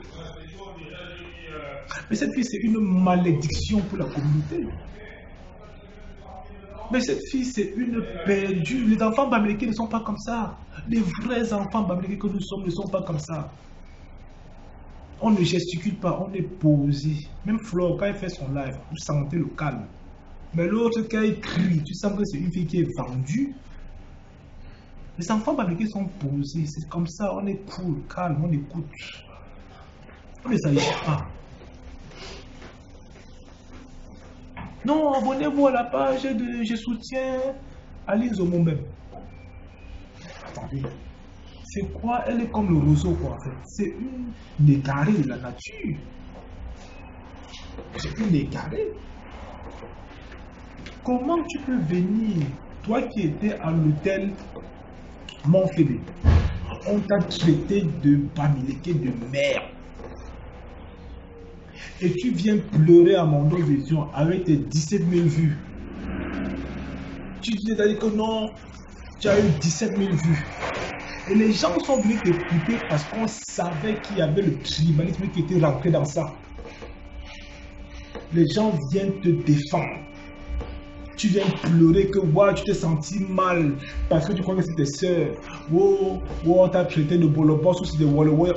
B: Mais cette fille, c'est une malédiction pour la communauté. Mais cette fille, c'est une perdue. Les enfants bamileke ne sont pas comme ça. Les vrais enfants bamileke que nous sommes ne sont pas comme ça.
C: On ne gesticule pas, on est posé. Même Flo, quand elle fait son live, vous sentez le calme. Mais l'autre, quand elle crie, tu sens que c'est une fille qui est vendue. Les enfants bamileke sont posés, c'est comme ça, on est cool, calme, on écoute. On ne les agit pas. Non, abonnez-vous à la page de Je soutiens Aline Zomombe. Attendez, c'est quoi? Elle est comme le roseau, quoi, en fait. C'est une égarée de la nature. C'est une égarée. Comment tu peux venir, toi qui étais à l'hôtel Montphédé, on t'a traité de bamileke de merde. Et tu viens pleurer à mon vision avec tes 17 000 vues. Tu dis que non, tu as eu 17 000 vues. Et les gens sont venus t'écouter parce qu'on savait qu'il y avait le tribalisme qui était rentré dans ça. Les gens viennent te défendre. Tu viens pleurer que ouais, tu t'es senti mal parce que tu crois que c'est tes soeurs. Oh, on t'a traité de bolobos ou c'est de walloway.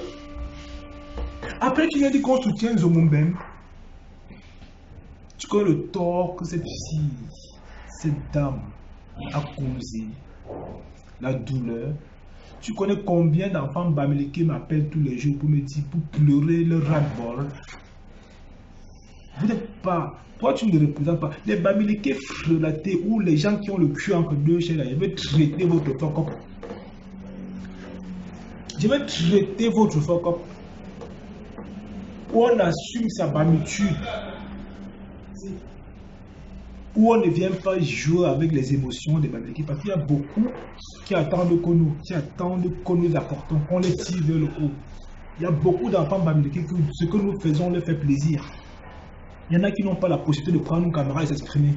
C: Après, tu viens dire qu'on soutient Zomombem. Tu connais le tort que cette fille, cette dame a causé, la douleur. Tu connais combien d'enfants bamileke m'appellent tous les jours pour me dire, pour pleurer le ras-le-bol. Vous n'êtes pas, toi tu ne représentes pas. Les bamileke frelatés ou les gens qui ont le cul entre deux chaînes, je vais traiter votre fuck up. Je vais traiter votre fuck up. Où on assume sa bamitude. Où on ne vient pas jouer avec les émotions des bamileke. Parce qu'il y a beaucoup qui attendent que nous apportons, qu'on les tire vers le haut. Il y a beaucoup d'enfants bamileke que ce que nous faisons leur fait plaisir. Il y en a qui n'ont pas la possibilité de prendre une caméra et s'exprimer.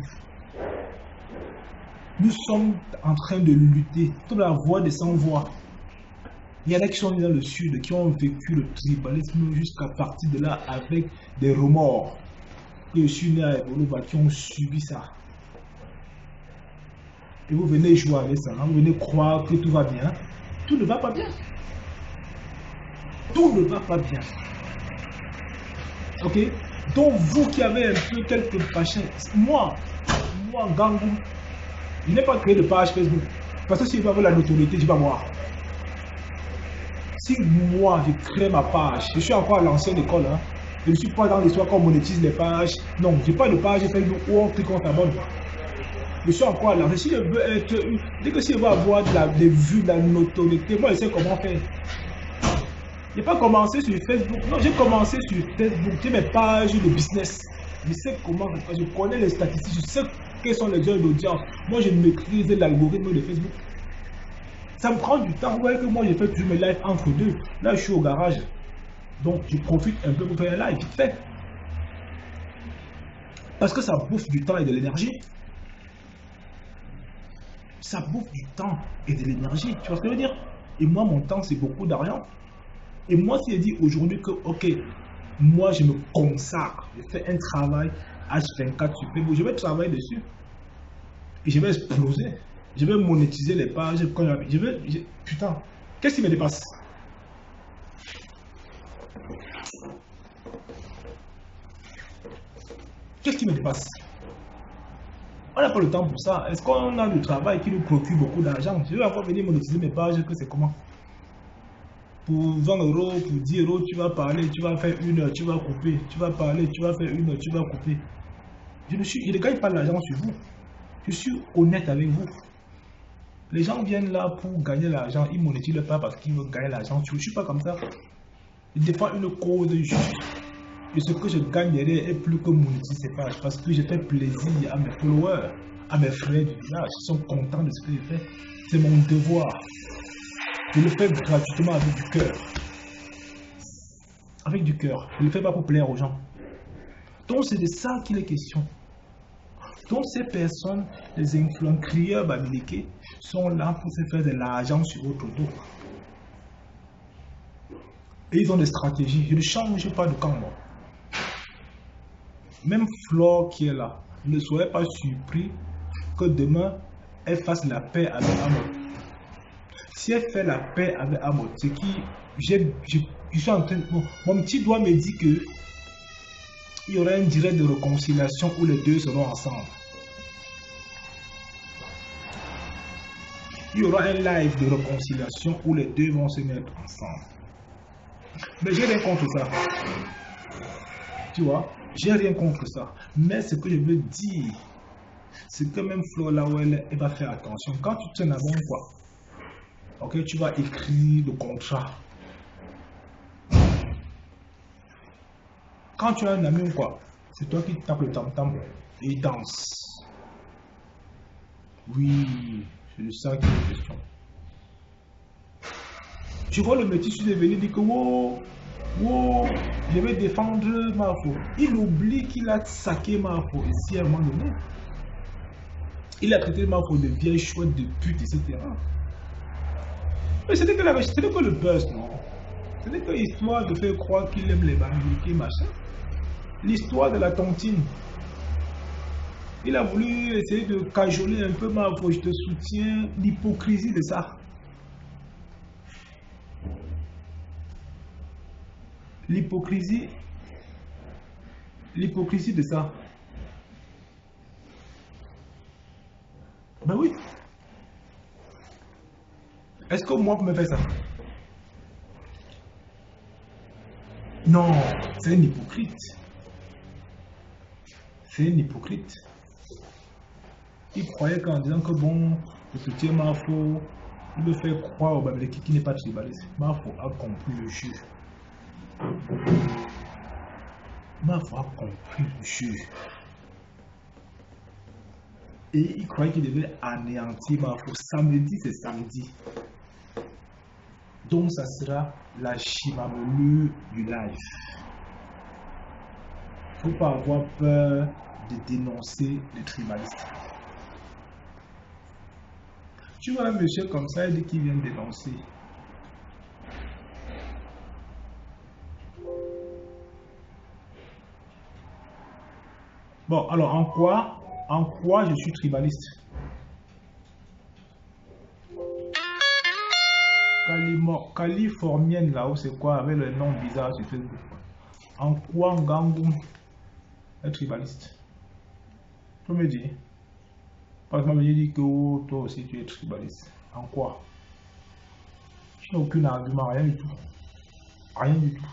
C: Nous sommes en train de lutter. Toute la voix des sans-voix. Il y en a qui sont dans le sud, qui ont vécu le tribalisme jusqu'à partir de là avec des remords. Et je suis né à Evolova qui ont subi ça. Et vous venez jouer avec ça, hein? Vous venez croire que tout va bien. Tout ne va pas bien. Tout ne va pas bien. Ok? Donc vous qui avez un peu quelques pages, moi, Gangou, je n'ai pas créé de page Facebook. Parce que si je veux avoir la notoriété, je vais voir. Si moi, je crée ma page, je suis encore à l'ancienne école, hein. Je ne suis pas dans l'histoire qu'on monétise les pages. Non, je n'ai pas de page Facebook où on clique, on s'abonne. Je suis encore à l'ancienne. Si je veux être, dès que si je veux avoir des vues, de la notoriété, moi je sais comment faire. Je n'ai pas commencé sur Facebook. Non, j'ai commencé sur Facebook. J'ai mes pages de business. Je sais comment, je connais les statistiques, je sais quelles sont les heures d'audience. Moi, je maîtrise l'algorithme de Facebook. Ça me prend du temps. Vous voyez que moi, je fais toujours mes lives entre deux. Là, je suis au garage. Donc, je profite un peu pour faire un live, vite fait. Parce que ça bouffe du temps et de l'énergie. Ça bouffe du temps et de l'énergie. Tu vois ce que je veux dire? Et moi, mon temps, c'est beaucoup d'argent. Et moi, si je dis aujourd'hui que, ok, moi, je me consacre, je fais un travail H24 sur Facebook, je vais travailler dessus. Et je vais exploser. Je vais monétiser les pages. Putain, qu'est-ce qui me dépasse? Qu'est-ce qui me dépasse? On n'a pas le temps pour ça. Est-ce qu'on a le travail qui nous procure beaucoup d'argent? Je vais encore venir monétiser mes pages, que c'est comment? Pour 20 euros, pour 10 euros, tu vas parler, tu vas faire 1 heure, tu vas couper. Tu vas parler, tu vas faire 1 heure, tu vas couper. Je ne gagne pas de l'argent sur vous. Je suis honnête avec vous. Les gens viennent là pour gagner l'argent, ils ne monétisent pas parce qu'ils veulent gagner l'argent. Je ne suis pas comme ça. Je défends une cause juste. Et ce que je gagne derrière est plus que monétiser ces pages. Parce que je fais plaisir à mes followers, à mes frères du village. Ils sont contents de ce que je fais. C'est mon devoir. Je le fais gratuitement avec du cœur. Avec du cœur. Je ne le fais pas pour plaire aux gens. Donc c'est de ça qu'il est question. Donc ces personnes, les influenceurs bamileke, sont là pour se faire de l'argent sur votre dos. Et ils ont des stratégies. Je ne change pas de camp, moi. Même Flore qui est là, ne soyez pas surpris que demain, elle fasse la paix avec Amod. Si elle fait la paix avec Amod, c'est qui Je suis en train, mon petit doigt me dit que il y aura un direct de réconciliation où les deux seront ensemble. Il y aura un live de réconciliation où les deux vont se mettre ensemble. Mais j'ai rien contre ça. Tu vois, j'ai rien contre ça. Mais ce que je veux dire, c'est que même Flo Lawel, elle va faire attention. Quand tu tiens avant quoi, ok, tu vas écrire le contrat. Quand tu as un ami ou quoi, c'est toi qui tapes le tam-tam et il danse. Oui, c'est de ça qu'il est question. Tu vois le métis, tu es venu dire que wow, wow, je vais défendre Mafo. Il oublie qu'il a saqué Mafo ici à un moment donné. Il a traité Mafo de vieille chouette, de pute, etc. Mais c'était que le buzz, non? C'était que l'histoire de faire croire qu'il aime les banlieues, machin. L'histoire de la tontine. Il a voulu essayer de cajoler un peu Mafo, je te soutiens, l'hypocrisie de ça. L'hypocrisie de ça. Ben oui. Est-ce que moi, vous me faites ça? Non, c'est un hypocrite. C'est un hypocrite. Il croyait qu'en disant que bon, je soutiens Mafo, il me fait croire au Babeleki qui n'est pas tribaliste. Mafo a compris le jeu. Mafo a compris le jeu. Et il croyait qu'il devait anéantir Mafo. Samedi, c'est samedi. Donc, ça sera la chimamelu du live. Il ne faut pas avoir peur de dénoncer les tribalistes. Tu vois un monsieur comme ça, il dit qu'il vient dénoncer. Bon, alors en quoi je suis tribaliste? Californienne là-haut, c'est quoi avec le nom bizarre sur Facebook? En quoi Ngangou est tribaliste? Tu peux me dire? Parce que moi je dis que oh, toi aussi tu es tribaliste. En quoi? Je n'ai aucun argument, rien du tout. Rien du tout.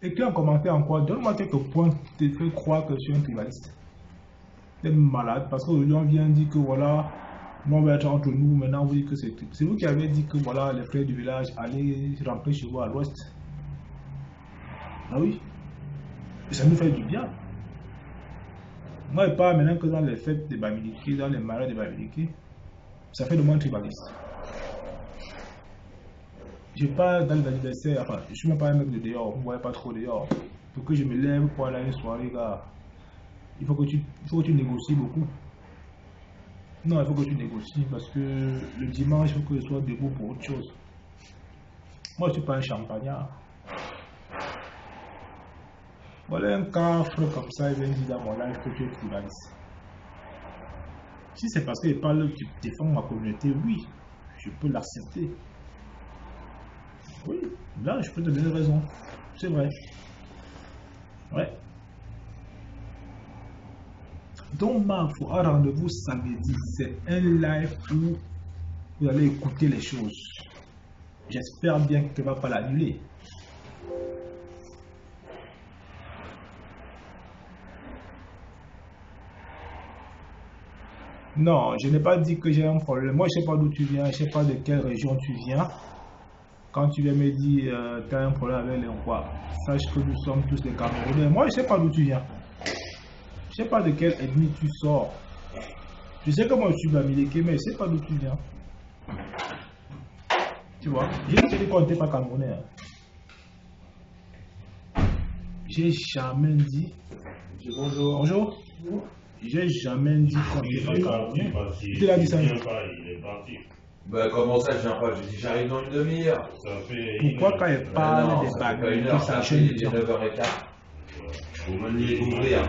C: Écris un commentaire en quoi? Donne-moi quelques points qui te fait croire que je suis un tribaliste. Tu es malade parce qu'aujourd'hui on vient dire que voilà, nous on va être entre nous, maintenant vous dites que c'est vous qui avez dit que voilà, les frères du village, allez rentrer chez vous à l'ouest. Ah oui, et ça nous fait du bien. Moi je parle maintenant que dans les fêtes des Bamileke, dans les mariages des Bamileke, ça fait de moi un tribaliste. Je pars dans les anniversaires, enfin, je suis même pas un mec de dehors, vous ne voyez pas trop dehors. Pour que je me lève pour aller à une soirée, gars, il faut que tu négocies beaucoup. Non, il faut que tu négocies parce que le dimanche, il faut que je sois debout pour autre chose. Moi, je ne suis pas un champagnard. Voilà un cafre comme ça, il vient dire dans mon live que tu es tribaliste. Si c'est parce qu'il parle, tu défends ma communauté, oui, je peux l'accepter. Oui, là, je peux te donner raison. C'est vrai. Ouais. Donc, Mafo a rendez-vous samedi. C'est un live où vous allez écouter les choses. J'espère bien que tu ne vas pas l'annuler. Non, je n'ai pas dit que j'ai un problème. Moi, je ne sais pas d'où tu viens, je ne sais pas de quelle région tu viens. Quand tu viens me dire tu as un problème avec les quoi, sache que nous sommes tous des Camerounais. Moi, je ne sais pas d'où tu viens. Je ne sais pas de quelle ethnie tu sors. Je sais que moi, je suis Bamileke, mais je ne sais pas d'où tu viens. Tu vois, je ne sais pas que tu n'es pas Camerounais. Hein. J'ai jamais dit.
A: Bonjour.
C: Bonjour. J'ai jamais dit qu'on n'est pas Camerounais. Tu l'as dit ça.
A: Il est parti.
D: Bah comment ça je viens pas? Je dis j'arrive dans une demi-heure.
C: Pourquoi quand il parle des bagues,
D: il est 9h15. Vous veniez d'ouvrir.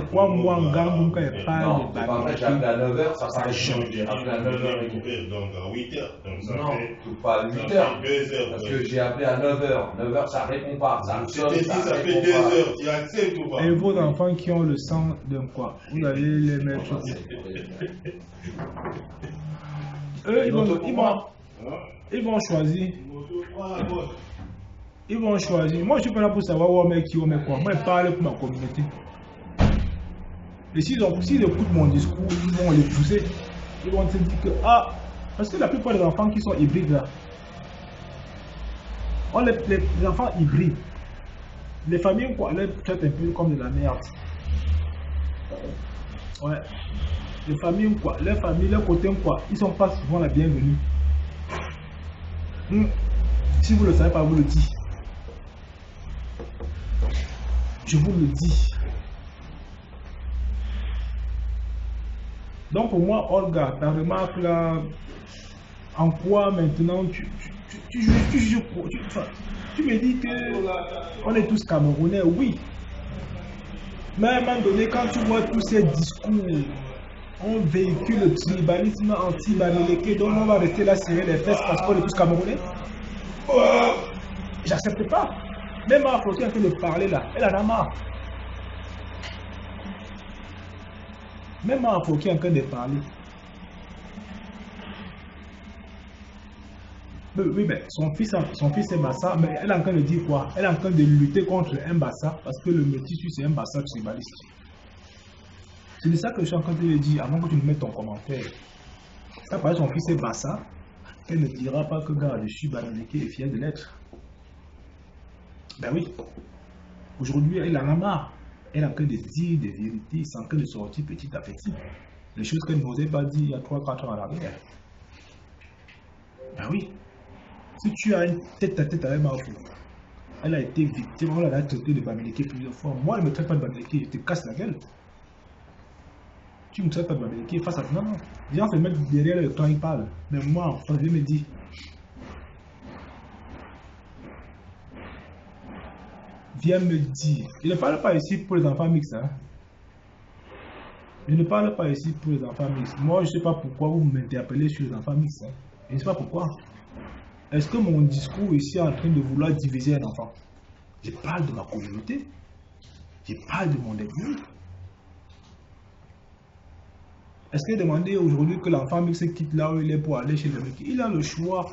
C: Pourquoi moi, en gang, quand il parle
D: Non,
C: de
D: c'est pas vrai, j'ai
C: Bamileke,
D: appelé à 9h, ça
C: ça
D: s'arrête
C: change.
D: J'ai appelé à 9h.
A: Donc à 8h. Donc ça
D: Non,
A: fait.
D: pas à 8h.
A: 2 heures.
D: Parce que j'ai appelé à 9h. 9h, ça répond pas. Ça sonne,
A: C'était dit, ça fait
D: répond
A: 2
D: pas.
A: heures. Tu acceptes ou pas?
C: Et vos enfants qui ont le sang de quoi? Vous allez les mettre. Eux, ils vont choisir. Ils vont choisir. Moi, je suis pas là pour savoir où on met qui, on met quoi. Moi, je parle pour ma communauté. Et s'ils écoutent mon discours, ils vont les pousser. Ils vont se dire que, ah, parce que la plupart des enfants qui sont hybrides là, les enfants hybrides, les familles, quoi, les traitent un peu comme de la merde. Ouais. Les familles, quoi, les familles, les côtés, quoi, ils sont pas souvent la bienvenue. Si vous ne le savez pas, vous le dites. Je vous le dis. Donc pour moi, Olga, ta remarque là, en quoi maintenant tu me dis que on est tous Camerounais, oui. Mais à un moment donné, quand tu vois tous ces discours, on véhicule le tribalisme anti-Bamileke, donc on va rester là serrer les fesses parce qu'on est tous Camerounais. J'accepte pas. Même Afro qui est en train de parler là, elle en a marre. Même Afro qui est en train de parler. Oui, mais son fils est Bassa, mais elle est en train de dire quoi? Elle est en train de lutter contre un Bassa parce que le métis c'est un Bassa tribaliste. C'est de ça que je suis en train de te dire avant que tu me mettes ton commentaire. Ça paraît son fils est Bassa, elle ne dira pas que gars, je suis Bamileke et fier de l'être. Ben oui. Aujourd'hui, elle en a marre. Elle est en train de dire des vérités, c'est en train de sortir petit à petit. Les choses qu'elle n'osait pas dire il y a 3-4 ans à l'arrière. Ben oui. Si tu as une tête à tête avec Mafou, elle a été victime, on l'a traité de Bamileke plusieurs fois. Moi, elle ne me traite pas de Bamileke, je te casse la gueule. Tu ne me traites pas de Bamileke face à... Non, non. Les gens se mettent derrière le quand ils parlent. Mais moi, enfin, je me dis... Viens me dire. Je ne parle pas ici pour les enfants mixtes. Hein. Je ne parle pas ici pour les enfants mixtes. Moi, je ne sais pas pourquoi vous m'interpellez sur les enfants mixtes. Hein. Je ne sais pas pourquoi. Est-ce que mon discours ici est en train de vouloir diviser un enfant? Je parle de ma communauté. Je parle de mon ethnie. Est-ce que demander aujourd'hui que l'enfant mixte quitte là où il est pour aller chez le mec? Il a le choix.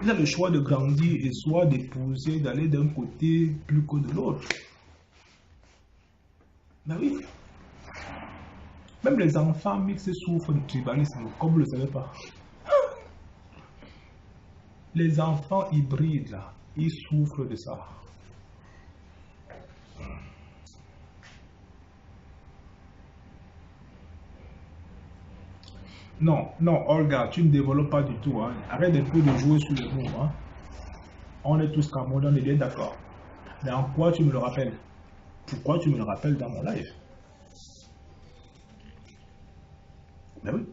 C: Il a le choix de grandir et soit d'épouser, d'aller d'un côté plus que de l'autre. Ben oui. Même les enfants mixtes souffrent de tribalisme, comme vous ne le savez pas. Les enfants hybrides, là, ils souffrent de ça. Non, non, Olga, tu ne développes pas du tout. Hein. Arrête un peu de jouer sur les mots. Hein. On est tous Camerounais, on est bien d'accord. Mais en quoi tu me le rappelles? Pourquoi tu me le rappelles dans mon live? Ben oui.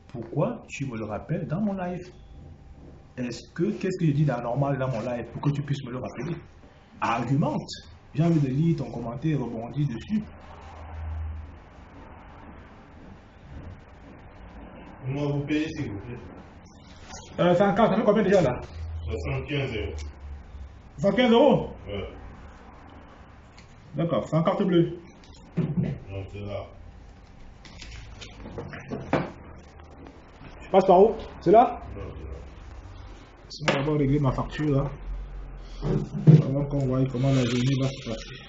C: Pourquoi tu me le rappelles dans mon live? Qu'est-ce que je dis d'anormal dans mon live pour que tu puisses me le rappeler? Argumente. J'ai envie de lire ton commentaire et rebondir dessus.
A: Moi, vous payez s'il vous plaît.
C: 50, ça fait combien déjà là?
A: 75 euros.
C: 115 euros?
A: Ouais.
C: D'accord, c'est en carte bleue.
A: Donc c'est là.
C: Je passe par où? C'est là?
A: Non, c'est là.
C: Sinon, on va d'abord régler ma facture là. Avant qu'on voie comment la journée va se passer.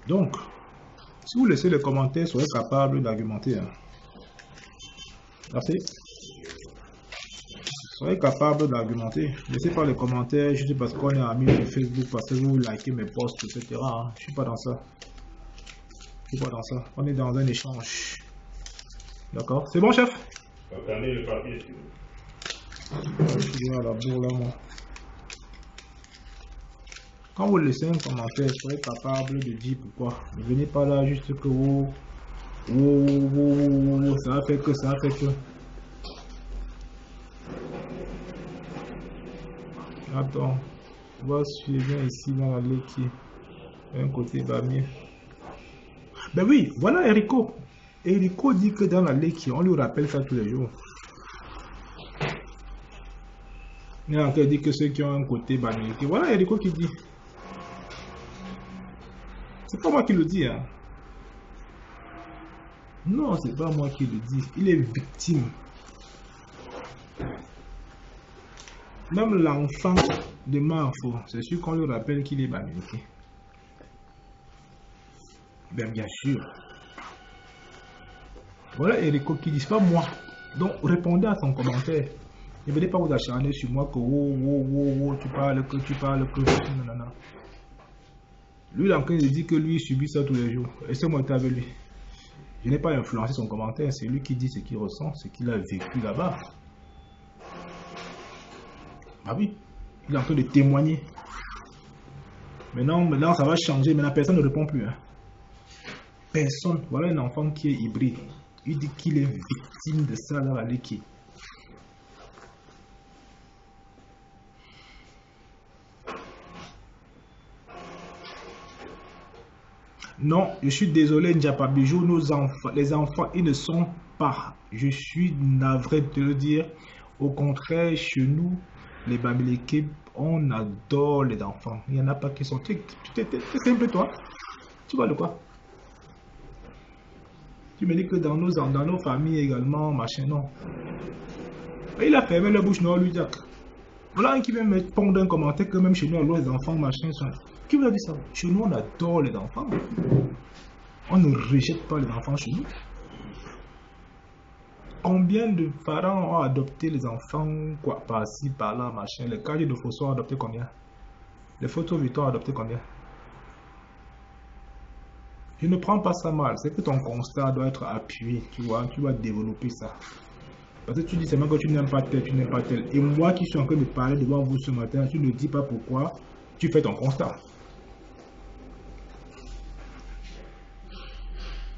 C: Donc, si vous laissez les commentaires, soyez capable d'argumenter. Hein. Merci. Soyez capable d'argumenter. Laissez pas les commentaires juste parce qu'on est amis sur Facebook, parce que vous likez mes posts, etc. Hein. Je suis pas dans ça. Je suis pas dans ça. On est dans un échange. D'accord? C'est bon, chef?
A: Attendez le papier.
C: Je suis à la bourre là, moi. Quand vous laissez un commentaire, soyez capable de dire pourquoi. Ne venez pas là juste que ça a fait que, ça a fait que. Attends, on va suivre ici dans la Leki. Un côté Bamier. Ben oui, voilà Erico. Erico dit que dans la Leki, on lui rappelle ça tous les jours. Il a encore dit que ceux qui ont un côté Bamier. Voilà Erico qui dit. C'est pas moi qui le dis, hein. Non, c'est pas moi qui le dis. Il est victime. Même l'enfant de Marfo, c'est sûr qu'on lui rappelle qu'il est bamileke. Bien sûr. Voilà Erico qui dit, c'est pas moi. Donc répondez à son commentaire. Ne venez pas vous acharner sur moi que tu parles que. Non. Lui, il est en train de dire que lui, il subit ça tous les jours. Laissez-moi être avec lui. Je n'ai pas influencé son commentaire. C'est lui qui dit ce qu'il ressent, ce qu'il a vécu là-bas. Ah oui, il est en train de témoigner. Maintenant, ça va changer. Maintenant, personne ne répond plus. Hein. Personne. Voilà un enfant qui est hybride. Il dit qu'il est victime de ça dans la Leki. Non, je suis désolé, N'Djapa Bijou, les enfants, ils ne sont pas. Je suis navré de te le dire. Au contraire, chez nous, les Bamileke, on adore les enfants. Il n'y en a pas qui sont... Tu es simple, toi. Tu vois de quoi? Tu me dis que dans nos familles également, machin, non. Et il a fermé la bouche, non, lui, Jack. Voilà un qui vient me pondre un commentaire que même chez nous, alors les enfants, machin, sont... Qui vous a dit ça? Chez nous, on adore les enfants. On ne rejette pas les enfants chez nous. Combien de parents ont adopté les enfants, quoi, par-ci, par-là, machin? Les cadres de Fosso ont adopté combien? Les photos Vuitton ont adopté combien? Je ne prends pas ça mal. C'est que ton constat doit être appuyé. Tu vois, tu vas développer ça. Parce que tu dis seulement que tu n'aimes pas tel, tu n'aimes pas tel. Et moi qui suis en train de parler devant vous ce matin, tu ne dis pas pourquoi tu fais ton constat.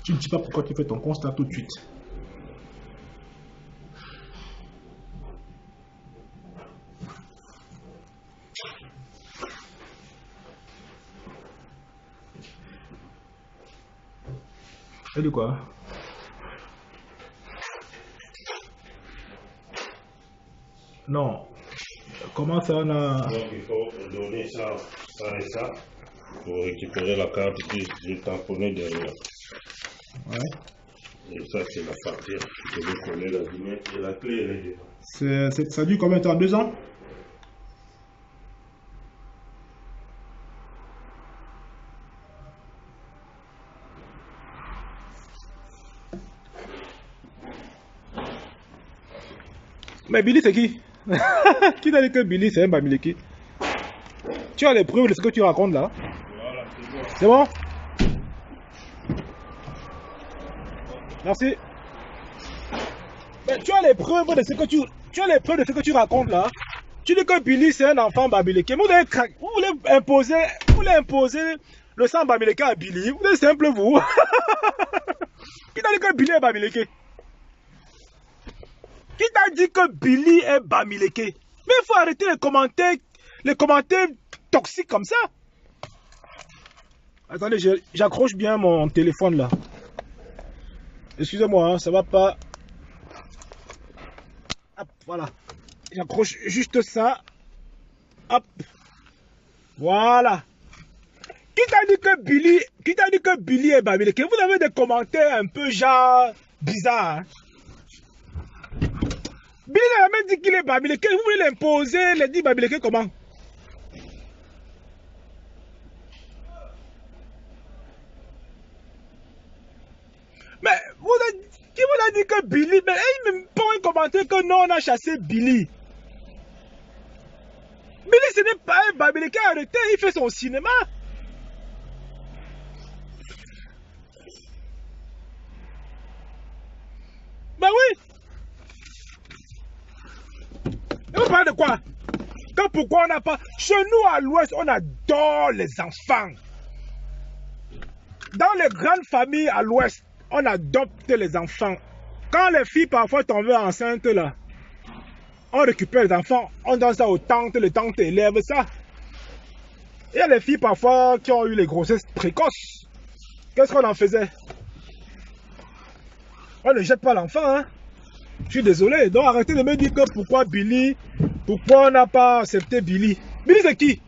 C: Tu ne dis pas pourquoi tu fais ton constat tout de suite. Et de quoi? Non. Comment ça on a...
A: Donc il faut donner ça et ça pour récupérer la carte que je tamponnais derrière.
C: Ouais.
A: Et ça c'est la facture. Je vais coller la guinée et la clé elle est dedans.
C: Ça dure combien de temps? 2 ans? Mais Billy c'est qui? Qui t'a dit que Billy c'est un Bamileke? Tu as les preuves de ce que tu racontes là?
A: Voilà,
C: C'est bon? Merci. Mais tu as les preuves de ce que tu racontes là? Tu dis que Billy c'est un enfant Bamileke. Vous voulez imposer le sang Bamileke à Billy. Vous êtes simple vous. Qui t'a dit que Billy est Bamileke? Qui t'a dit que Billy est Bamileke? Mais il faut arrêter les commentaires toxiques comme ça. Attendez, j'accroche bien mon téléphone là. Excusez-moi, hein, ça va pas. Hop, voilà. J'accroche juste ça. Hop. Voilà. Qui t'a dit que Billy est Bamileke? Vous avez des commentaires un peu genre bizarres. Hein? Billy n'a même dit qu'il est Bamileke. Vous voulez l'imposer, les dit Bamileke comment? Mais qui vous a dit que Billy? Mais il me pond un commentaire que non, on a chassé Billy. Billy ce n'est pas un Bamileke, arrêtez, il fait son cinéma. Ben oui.
B: veux parler de quoi? Pourquoi on n'a pas... Chez nous, à l'Ouest, on adore les enfants. Dans les grandes familles à l'Ouest, on adopte les enfants. Quand les filles parfois tombent enceintes, là, on récupère les enfants, on donne ça aux tantes, les tantes élèvent ça. Il y a les filles parfois qui ont eu les grossesses précoces. Qu'est-ce qu'on en faisait? On ne jette pas l'enfant, hein? Je suis désolé. Donc arrêtez de me dire que pourquoi Billy, pourquoi on n'a pas accepté Billy. Billy c'est qui?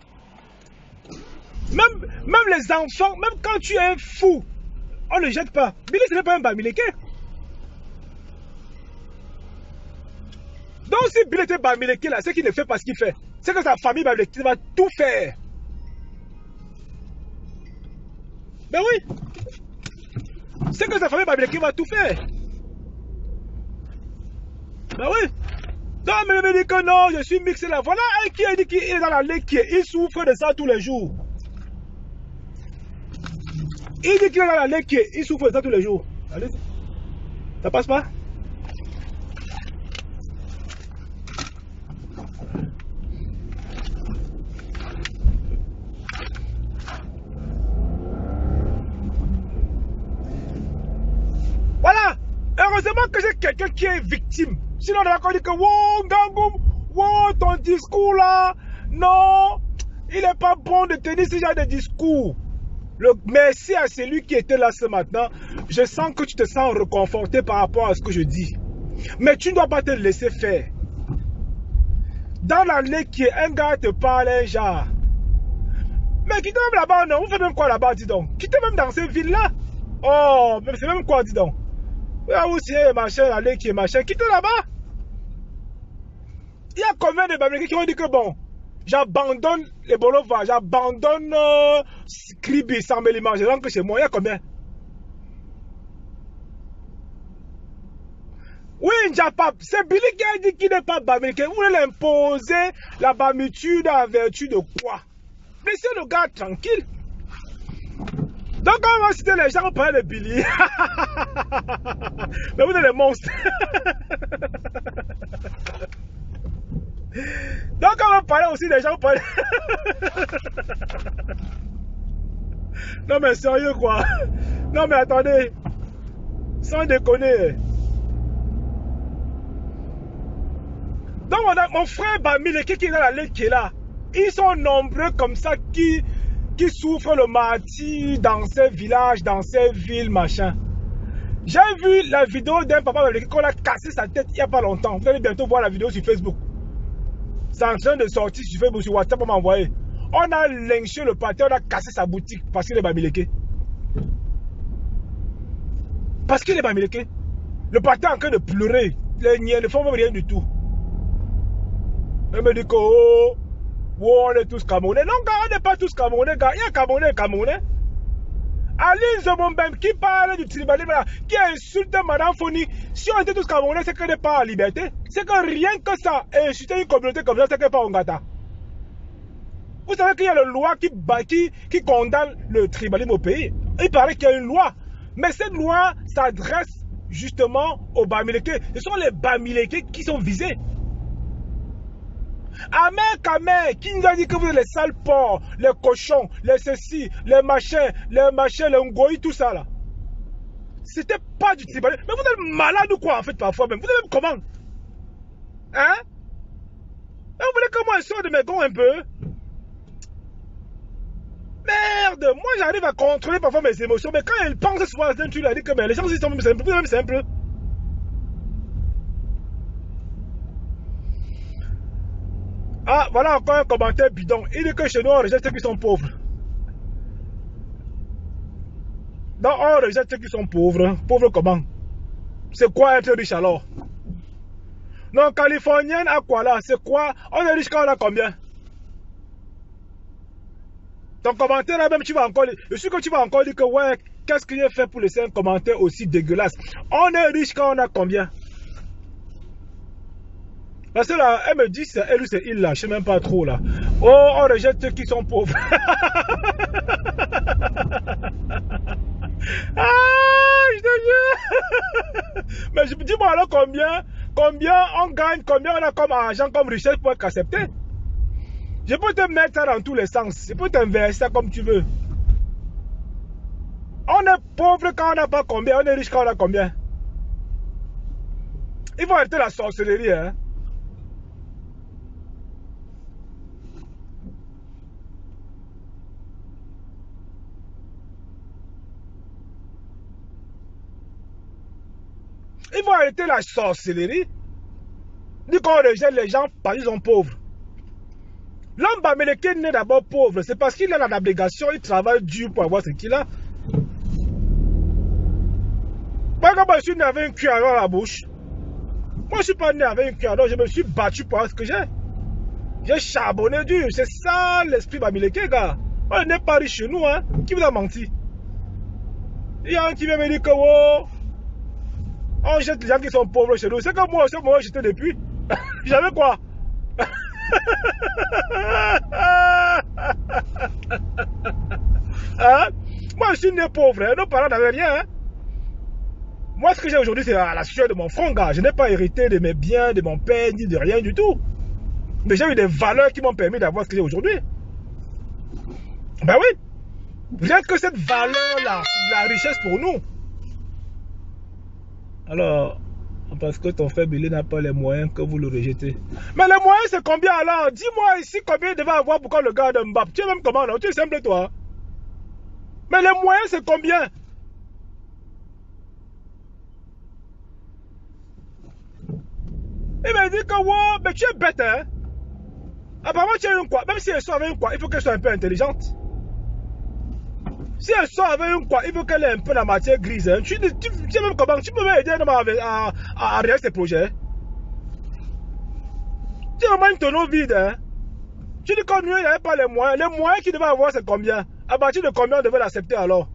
B: Même les enfants, même quand tu es un fou, on ne jette pas. Billy ce n'est pas un Bamileke. Donc si Billy était Bamileke là, c'est qu'il ne fait pas ce qu'il fait. C'est que sa famille Bamileke va tout faire. Ben oui. C'est que sa famille Bamileke va tout faire. Ben oui. Donc, mais me dit que non, je suis mixé là. Voilà un qui a dit qu'il est dans la lait, il souffre de ça tous les jours. Il dit qu'il est dans la lait, il souffre de ça tous les jours. Allez, ça passe pas? Voilà. Heureusement que j'ai quelqu'un qui est victime. Sinon, on va encore dire que wow, Gangoum, wow, ton discours là, non, il n'est pas bon de tenir ce genre de discours. Merci à celui qui était là ce matin. Je sens que tu te sens reconforté par rapport à ce que je dis. Mais tu ne dois pas te laisser faire. Dans l'année qui est un gars te parle un genre. Mais quittez même là-bas, non, vous faites même quoi là-bas, dis donc. Quittez même dans ces villes-là. Oh, mais c'est même quoi, dis donc. Là où c'est machin, allez qui est machin, quittez là-bas. Il y a combien de Bamileke qui ont dit que bon, j'abandonne les Bolova, j'abandonne Kribi, Sambelima, je rentre chez moi, il y a combien? Oui, Njapap, c'est Billy qui a dit qu'il n'est pas Bamileke. Vous voulez l'imposer la bamitude à vertu de quoi? Laissez le gars tranquille. Donc quand on va citer les gens, on parle de Billy. Mais vous êtes des monstres. Donc quand on va parler aussi des gens, on parle... Non mais sérieux quoi. Non mais attendez. Sans déconner. Donc on a mon frère Bamileke qui est dans la lait qui est là. Ils sont nombreux comme ça qui souffrent le martyre dans ces villages, dans ces villes, machin. J'ai vu la vidéo d'un papa qu'on a cassé sa tête il n'y a pas longtemps. Vous allez bientôt voir la vidéo sur Facebook. C'est en train de sortir sur Facebook, sur WhatsApp, on m'a envoyé. On a lynché le pâté, on a cassé sa boutique parce qu'il est Bamileke. Parce qu'il est Bamileke. Le pâté est en train de pleurer. Les niais ne font même rien du tout. Elle me dit que oh, on est tous Camerounais. Non, gars, on n'est pas tous Camerounais, gars. Il y a Camerounais. Ali Zomombem qui parle du tribalisme, qui insulte Madame Foni. Si on était tous Camerounais, c'est qu'elle n'est pas en liberté. C'est que rien que ça, insulter une communauté comme ça, c'est qu'elle n'est pas en gata. Vous savez qu'il y a une loi qui condamne le tribalisme au pays. Il paraît qu'il y a une loi. Mais cette loi s'adresse justement aux Bamileke. Ce sont les Bamileke qui sont visés. Amer Kamer, qui nous a dit que vous êtes les sales porcs, les cochons, les ceci, les machins, les ngoï, tout ça là. C'était pas du tribalisme. Mais vous êtes malade ou quoi en fait parfois même? Vous êtes même comment? Hein? Et vous voulez que moi je sorte de mes gonds un peu? Merde, moi j'arrive à contrôler parfois mes émotions, mais quand elle pense souvent à un truc, elle dit que mais les gens aussi sont même simples. Ah, voilà encore un commentaire bidon. Il dit que chez nous, on rejette ceux qui sont pauvres. Donc, on rejette ceux qui sont pauvres. Pauvres comment? C'est quoi être riche alors? Non, californienne à quoi là? C'est quoi? On est riche quand on a combien? Ton commentaire là même, tu vas encore dire. Je suis que tu vas encore dire que ouais, qu'est-ce que j'ai fait pour laisser un commentaire aussi dégueulasse? On est riche quand on a combien? Parce que là, elle me dit c'est elle ou c'est il là, je sais même pas trop là. Oh, on rejette ceux qui sont pauvres. Ah, je te jure. Mais dis-moi alors combien combien on gagne, combien on a comme argent, comme richesse pour être accepté. Je peux te mettre ça dans tous les sens. Je peux t'inverser ça comme tu veux. On est pauvre quand on n'a pas combien, on est riche quand on a combien. Il faut arrêter la sorcellerie, hein. Il faut arrêter la sorcellerie. Dit qu'on rejette les gens parce qu'ils sont pauvres. L'homme bamileke n'est d'abord pauvre. C'est parce qu'il a l'abnégation, il travaille dur pour avoir ce qu'il a. Par exemple, je suis né avec un cuillère dans la bouche. Moi, je ne suis pas né avec un cuillère, donc je me suis battu pour avoir ce que j'ai. J'ai charbonné dur. C'est ça l'esprit bamileke, gars. On n'est pas riche chez nous, hein. Qui vous a menti? Il y a un qui vient me dire que oh, on jette les gens qui sont pauvres chez nous. C'est que moi, j'étais depuis. J'avais quoi? Hein? Moi, je suis né pauvre. Hein? Nos parents n'avaient rien. Hein? Moi, ce que j'ai aujourd'hui, c'est la sueur de mon front, gars. Je n'ai pas hérité de mes biens, de mon père, ni de rien du tout. Mais j'ai eu des valeurs qui m'ont permis d'avoir ce que j'ai aujourd'hui. Ben oui. Peut-être que cette valeur-là, c'est de la richesse pour nous. Alors, parce que ton frère Billy n'a pas les moyens que vous le rejetez. Mais les moyens, c'est combien alors? Dis-moi ici combien il devait avoir pour qu'on le garde Mbappé. Tu es même comment, non? Tu es simple, toi. Mais les moyens, c'est combien? Il m'a dit que, wow, mais tu es bête, hein? Apparemment, tu as une quoi? Même si elle sort avec une quoi, il faut qu'elle soit un peu intelligente. Si elle sort avec une quoi, il faut qu'elle ait un peu la matière grise. Hein. Tu sais même comment, tu peux m'aider à réaliser ces projets. Tu es vraiment une tonneau vide. Hein. Tu dis qu'on lui n'avait pas les moyens. Les moyens qu'il devait avoir, c'est combien? À partir de combien on devait l'accepter alors?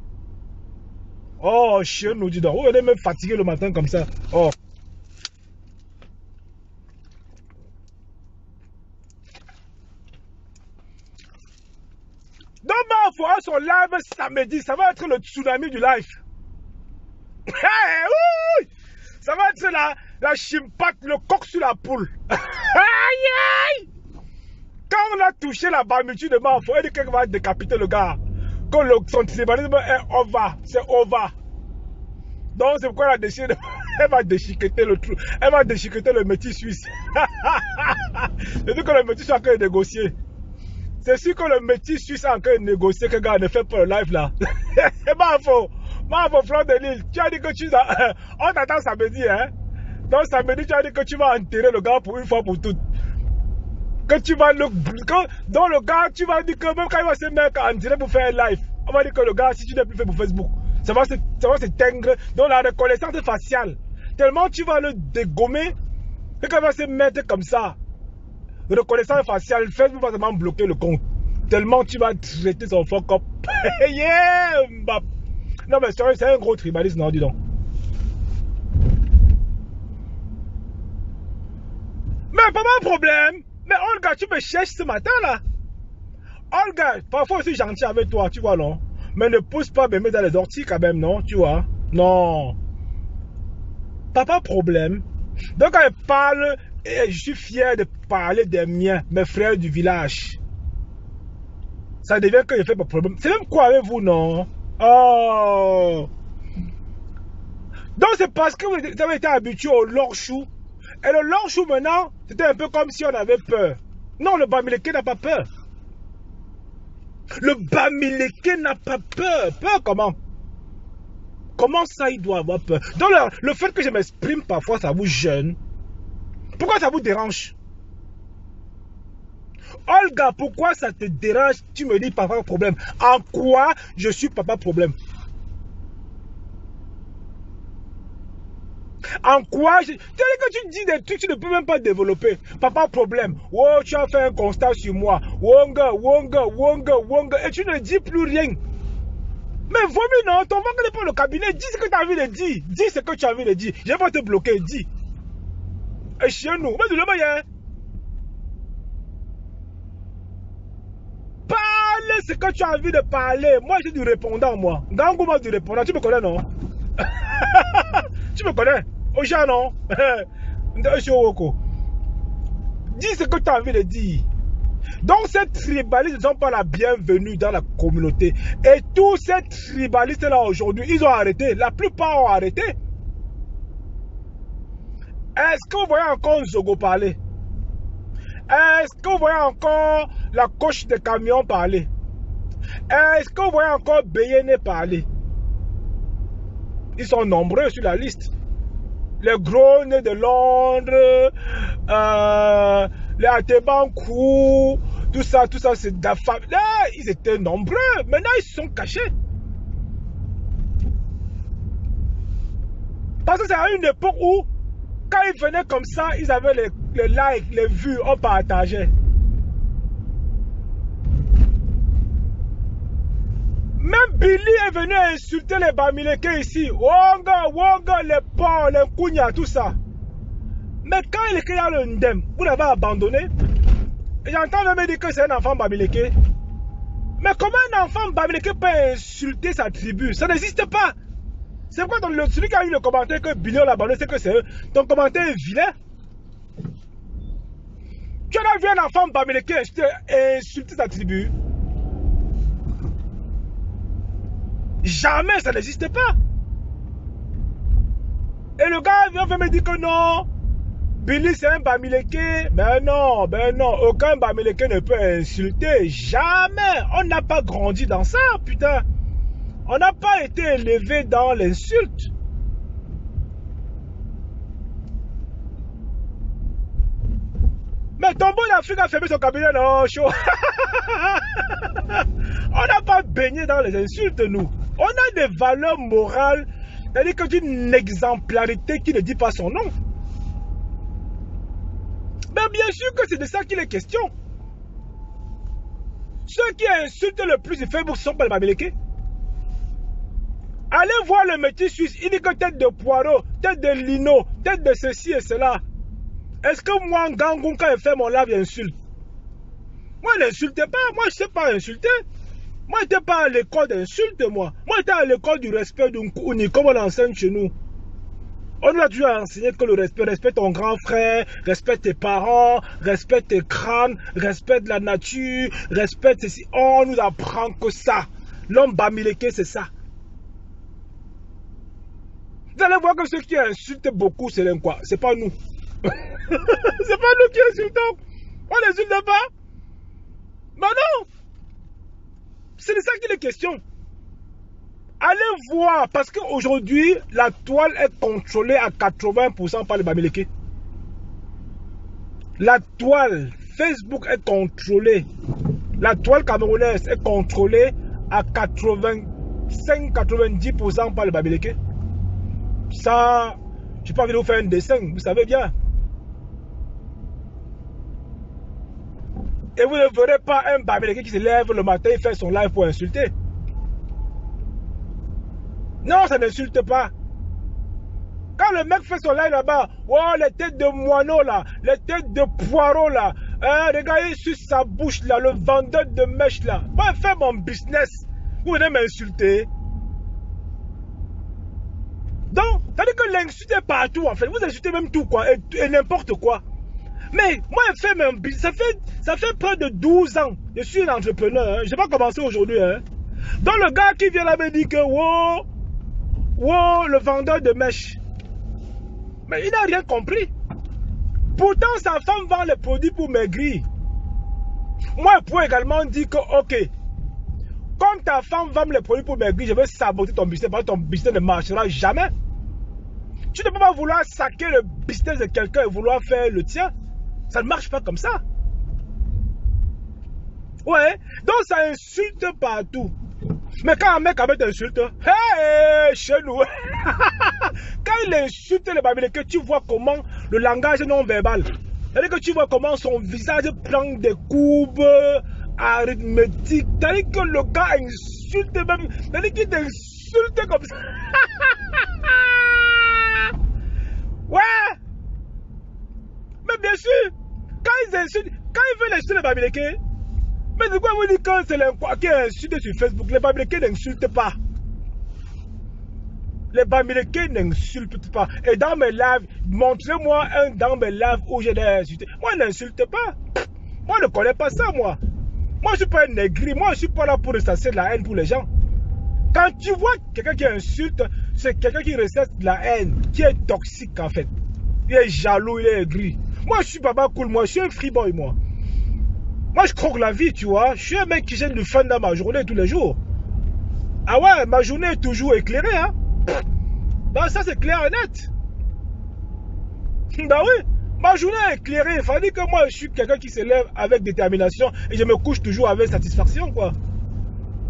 B: Oh, chien nous dit donc. Vous venez me fatiguer le matin comme ça. Oh. Demain, il faudra son live samedi. Ça va être le tsunami du live. Hey, ça va être la chimpate, le coq sur la poule. Aïe, aïe. Quand on a touché la barmitude de Manfo, il dit qu'elle va décapiter le gars. Quand son tribalisme est over, c'est over. Donc c'est pourquoi elle a décidé elle va déchiqueter le trou. Elle va déchiqueter le métis suisse. C'est sûr que le métis suisse a encore négocié. C'est sûr que le métis suisse a encore négocié que le gars ne fait pas le live là. Et Manfo, Fleur de Lille, tu as dit que tu as... On t'attend samedi, hein. Donc samedi, tu as dit que tu vas enterrer le gars pour une fois pour toutes. Que tu vas le... Donc le gars, tu vas dire que même quand il va se mettre en direct pour faire un live, on va dire que le gars, si tu n'es plus fait pour Facebook, ça va s'éteindre dans la reconnaissance faciale. Tellement tu vas le dégommer, et qu'il va se mettre comme ça. Reconnaissance faciale, Facebook va seulement bloquer le compte. Tellement tu vas traiter son fuck up. Yeah, Mbappé. Non mais c'est un gros tribaliste, non, dis donc. Mais pas mon problème. Mais Olga, tu me cherches ce matin là. Olga, parfois je suis gentil avec toi, tu vois, non? Mais ne pousse pas me mettre dans les orties quand même, non? Tu vois? Non. Pas problème. Donc quand elle parle, et je suis fier de parler des miens, mes frères du village. Ça devient que je fais pas problème. C'est même quoi avec vous, non? Oh. Donc c'est parce que vous avez été habitué au lorchou. Et le lorchou maintenant, c'était un peu comme si on avait peur. Non, le bamileke n'a pas peur. Le bamileke n'a pas peur. Peur comment? Comment ça il doit avoir peur? Donc le fait que je m'exprime parfois, ça vous gêne. Pourquoi ça vous dérange? Olga, pourquoi ça te dérange? Tu me dis papa problème. En quoi je suis papa problème? En quoi je... C'est-à-dire que tu dis des trucs que tu ne peux même pas développer. Papa problème. Oh, tu as fait un constat sur moi. Wonga. Et tu ne dis plus rien. Mais vomi non, ton ventre n'est pas le cabinet. Dis ce que tu as envie de dire. Dis ce que tu as envie de dire. Je vais pas te bloquer. Dis. Et chez nous, mais de le moyen. Parle ce que tu as envie de parler. Moi, j'ai du répondant, moi. Gangou m'a du répondant. Tu me connais, non? Tu me connais? Oja, non? Dis ce que tu as envie de dire. Donc ces tribalistes ne sont pas la bienvenue dans la communauté. Et tous ces tribalistes-là aujourd'hui, ils ont arrêté. La plupart ont arrêté. Est-ce que vous voyez encore Zogo parler? Est-ce que vous voyez encore la coche de camion parler? Est-ce que vous voyez encore Béyéné parler? Ils sont nombreux sur la liste. Les gros nez de Londres, les Atebankou, tout ça c'est d'affaires. Là, ils étaient nombreux. Maintenant, ils se sont cachés. Parce que c'est à une époque où, quand ils venaient comme ça, ils avaient les likes, les vues, on partageait. Même Billy est venu insulter les Bamileke ici. Wonga, les porcs, les Kounia, tout ça. Mais quand il est dans le Ndem, vous l'avez abandonné. Et j'entends me dire que c'est un enfant Bamileke. Mais comment un enfant Bamileke peut insulter sa tribu? Ça n'existe pas. C'est pourquoi celui qui a eu le commentaire que Billy l'a abandonné, c'est que c'est eux. Ton commentaire est vilain. Tu as vu un enfant Bamileke insulter sa tribu? Jamais, ça n'existe pas. Et le gars vient me dire que non, Billy c'est un Bamileke. Ben non, aucun Bamileke ne peut insulter. Jamais. On n'a pas grandi dans ça, putain. On n'a pas été élevé dans l'insulte. Mais Tombo d'Afrique a fermé son cabinet, non, chaud. On n'a pas baigné dans les insultes, nous. On a des valeurs morales, c'est-à-dire que d'une exemplarité qui ne dit pas son nom. Mais bien sûr que c'est de ça qu'il est question. Ceux qui insultent le plus sur Facebook, ce ne sont pas les Bamileke. Allez voir le métier suisse, il dit que tête de poireau, tête de lino, tête de ceci et cela. Est-ce que moi, Gangoun, quand il fait mon live, il insulte? Moi, il n'insulte pas, moi je ne sais pas insulter. Moi, je n'étais pas à l'école d'insulte, moi. Moi, j'étais à l'école du respect d'un Kouni, comme on enseigne chez nous. On nous a toujours enseigné que le respect, respecte ton grand frère, respecte tes parents, respecte tes crânes, respecte la nature, respecte ceci. On nous apprend que ça. L'homme Bamileke, c'est ça. Vous allez voir que ceux qui insultent beaucoup, c'est quoi? C'est pas nous. C'est pas nous qui insultons. On n'insulte pas. Mais non. C'est de ça qu'il est question. Allez voir, parce qu'aujourd'hui, la toile est contrôlée à 80% par les Bamileke. La toile Facebook est contrôlée. La toile camerounaise est contrôlée à 85-90% par les Bamileke. Ça, je n'ai pas envie de vous faire un dessin, vous savez bien. Et vous ne verrez pas un Bamileke qui se lève le matin et fait son live pour insulter. Non, ça n'insulte pas. Quand le mec fait son live là-bas, oh, les têtes de moineaux là, les têtes de poireaux là, regardez sur sa bouche là, le vendeur de mèches là. Moi, je fais mon business. Vous venez m'insulter. Donc, ça veut dire que l'insulte est partout en fait. Vous insultez même tout quoi, et n'importe quoi. Mais moi, je fais mon business. Ça fait près de 12 ans. Je suis un entrepreneur. Hein. Je n'ai pas commencé aujourd'hui. Hein. Donc, le gars qui vient là me dit que wow, le vendeur de mèches. Mais il n'a rien compris. Pourtant, sa femme vend les produits pour maigrir. Moi, je pourrais également dire que, ok, comme ta femme vend les produits pour maigrir, je vais saboter ton business parce que ton business ne marchera jamais. Tu ne peux pas vouloir saquer le business de quelqu'un et vouloir faire le tien. Ça ne marche pas comme ça. Ouais, donc ça insulte partout. Mais quand un mec t'insulte, hey, chez nous, quand il insulte les Bamileke, tu vois comment le langage non verbal, c'est-à-dire que tu vois comment son visage prend des courbes arithmétiques, c'est-à-dire que le gars insulte même, c'est-à-dire qu'il t'insulte comme ça. Ouais. Mais bien sûr, quand ils insultent, quand ils veulent insulter les Bamileke, mais de quoi vous dites que c'est l'inquois qui insulte sur Facebook? Les Bamileke n'insultent pas. Les Bamileke n'insultent pas. Et dans mes lives, montrez-moi un dans mes lives où j'ai insulté. Moi, n'insulte pas. Moi, je ne connais pas ça, moi. Moi, je ne suis pas un négri. Moi, je ne suis pas là pour ressasser de la haine pour les gens. Quand tu vois quelqu'un qui insulte, c'est quelqu'un qui ressasse de la haine, qui est toxique, en fait. Il est jaloux, il est aigri. Moi, je suis baba cool. Moi, je suis un freeboy, moi. Moi, je croque la vie, tu vois. Je suis un mec qui gêne du fun dans ma journée tous les jours. Ah ouais, ma journée est toujours éclairée, hein. Bah ça c'est clair et net. Bah oui, ma journée est éclairée. Il fallait que moi je suis quelqu'un qui se lève avec détermination et je me couche toujours avec satisfaction, quoi.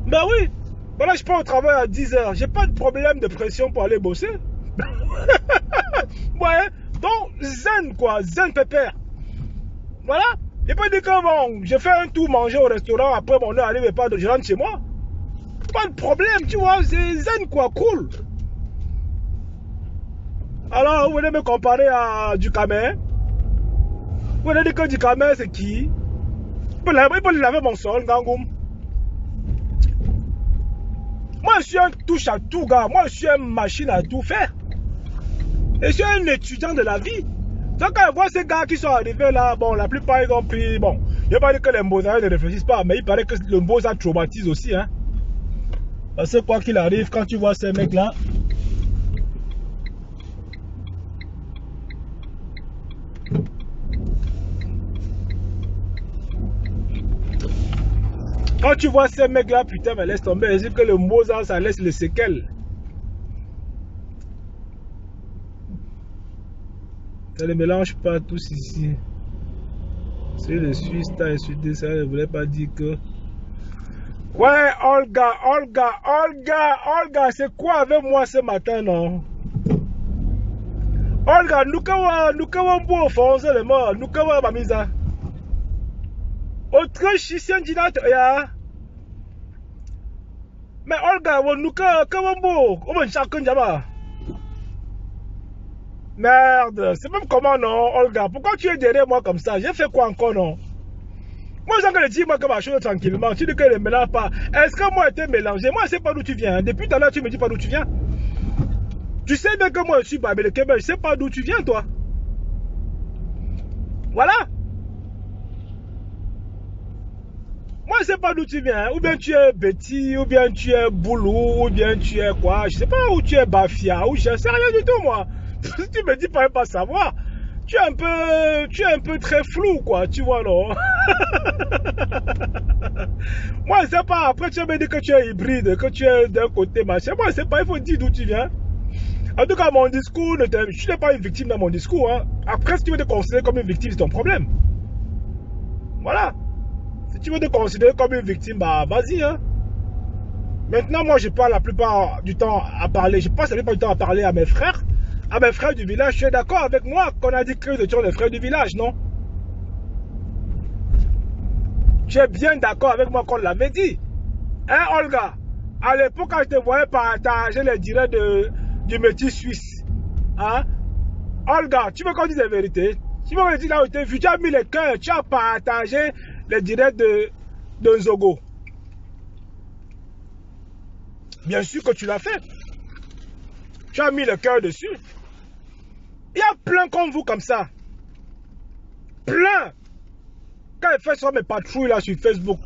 B: Bah oui, voilà, je pars au travail à 10 h. J'ai pas de problème de pression pour aller bosser. Ouais, donc zen quoi, zen pépère. Voilà, j'ai pas dit que bon, je fais un tour manger au restaurant, après mon heure arrive et pas de je rentre chez moi. Pas de problème, tu vois, c'est zen quoi, cool. Alors, vous venez me comparer à Ducamel. Vous venez dire que Ducamel, c'est qui? Il peut laver mon sol, Gangoum. Moi, je suis un touche à tout, gars. Moi, je suis une machine à tout faire. Et je suis un étudiant de la vie. Donc, quand je vois ces gars qui sont arrivés là, bon, la plupart, ils ont pris, bon, je ne vais pas dire que les Mbosa ne réfléchissent pas, mais il paraît que le Mbosa traumatise aussi, hein. Parce que quoi qu'il arrive, quand tu vois ces mecs-là, quand tu vois ces mecs-là, putain, mais laisse tomber. C'est que le Mbosa, ça laisse les séquelles. Ça ne mélange pas tous ici. Si le Suisse t'a insulté, ça ne voulait pas dire que... Ouais, Olga, c'est quoi avec moi ce matin, non? Olga, nous kawa mbo fonce le mort, nous kawa bamiza. Autre chicien dinat ya. Mais Olga, nous kawa mbo, on va chacun jaba. Merde, c'est même comment non, Olga? Pourquoi tu es derrière moi comme ça? J'ai fait quoi encore, non? Moi, j'ai encore dit moi que ma chose tranquillement. Tu dis que ne mélange pas. Est-ce que moi, été mélangé? Moi, je ne sais pas d'où tu viens. Depuis tout à l'heure, tu me dis pas d'où tu viens. Tu sais bien que moi, je suis Bamileke, mais je ne sais pas d'où tu viens, toi. Voilà. Moi, je ne sais pas d'où tu viens. Ou bien tu es Betty, ou bien tu es Boulou, ou bien tu es quoi. Je ne sais pas où tu es Bafia, ou je ne sais rien du tout, moi. Si tu me dis pas savoir. Tu es un peu très flou, quoi, tu vois, non? Moi, je sais pas, après tu me dis que tu es hybride, que tu es d'un côté, machin. Moi, je sais pas, il faut dire d'où tu viens. En tout cas, mon discours, je n'ai pas une victime dans mon discours, hein. Après, si tu veux te considérer comme une victime, c'est ton problème. Voilà. Si tu veux te considérer comme une victime, bah, vas-y, hein. Maintenant, moi, je parle la plupart du temps à parler, je passe la plupart du temps à parler à mes frères. À mes frères du village, tu es d'accord avec moi qu'on a dit que nous étions les frères du village, non? Tu es bien d'accord avec moi qu'on l'avait dit? Hein, Olga? À l'époque, quand je te voyais partager les directs du métis suisse, hein? Olga, tu veux qu'on dise la vérité? Tu veux qu'on dise là où tu as vu, tu as mis les cœurs, tu as partagé les directs de Nzogo. Bien sûr que tu l'as fait. Tu as mis le cœur dessus. Il y a plein comme vous comme ça. Plein. Quand je fais sur mes patrouilles là sur Facebook,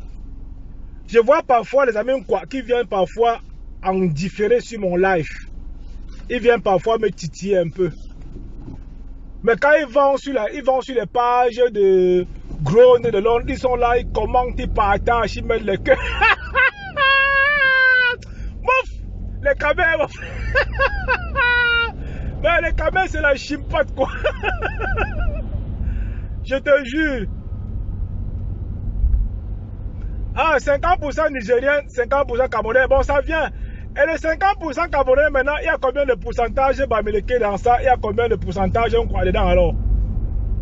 B: je vois parfois les amis quoi, qui viennent parfois en différer sur mon live. Ils viennent parfois me titiller un peu. Mais quand ils vont sur les pages de Grown et de Londres, ils sont là, ils commentent, ils partagent, ils mettent les cœurs. Mouf, les caméras. Mais les caméras, c'est la chimpate, quoi. Je te jure. Ah, 50% Nigérien, 50% Camerounais. Bon, ça vient. Et les 50% Camerounais, maintenant, il y a combien de pourcentage Bamileke dans ça? Il y a combien de pourcentage on croit dedans, alors?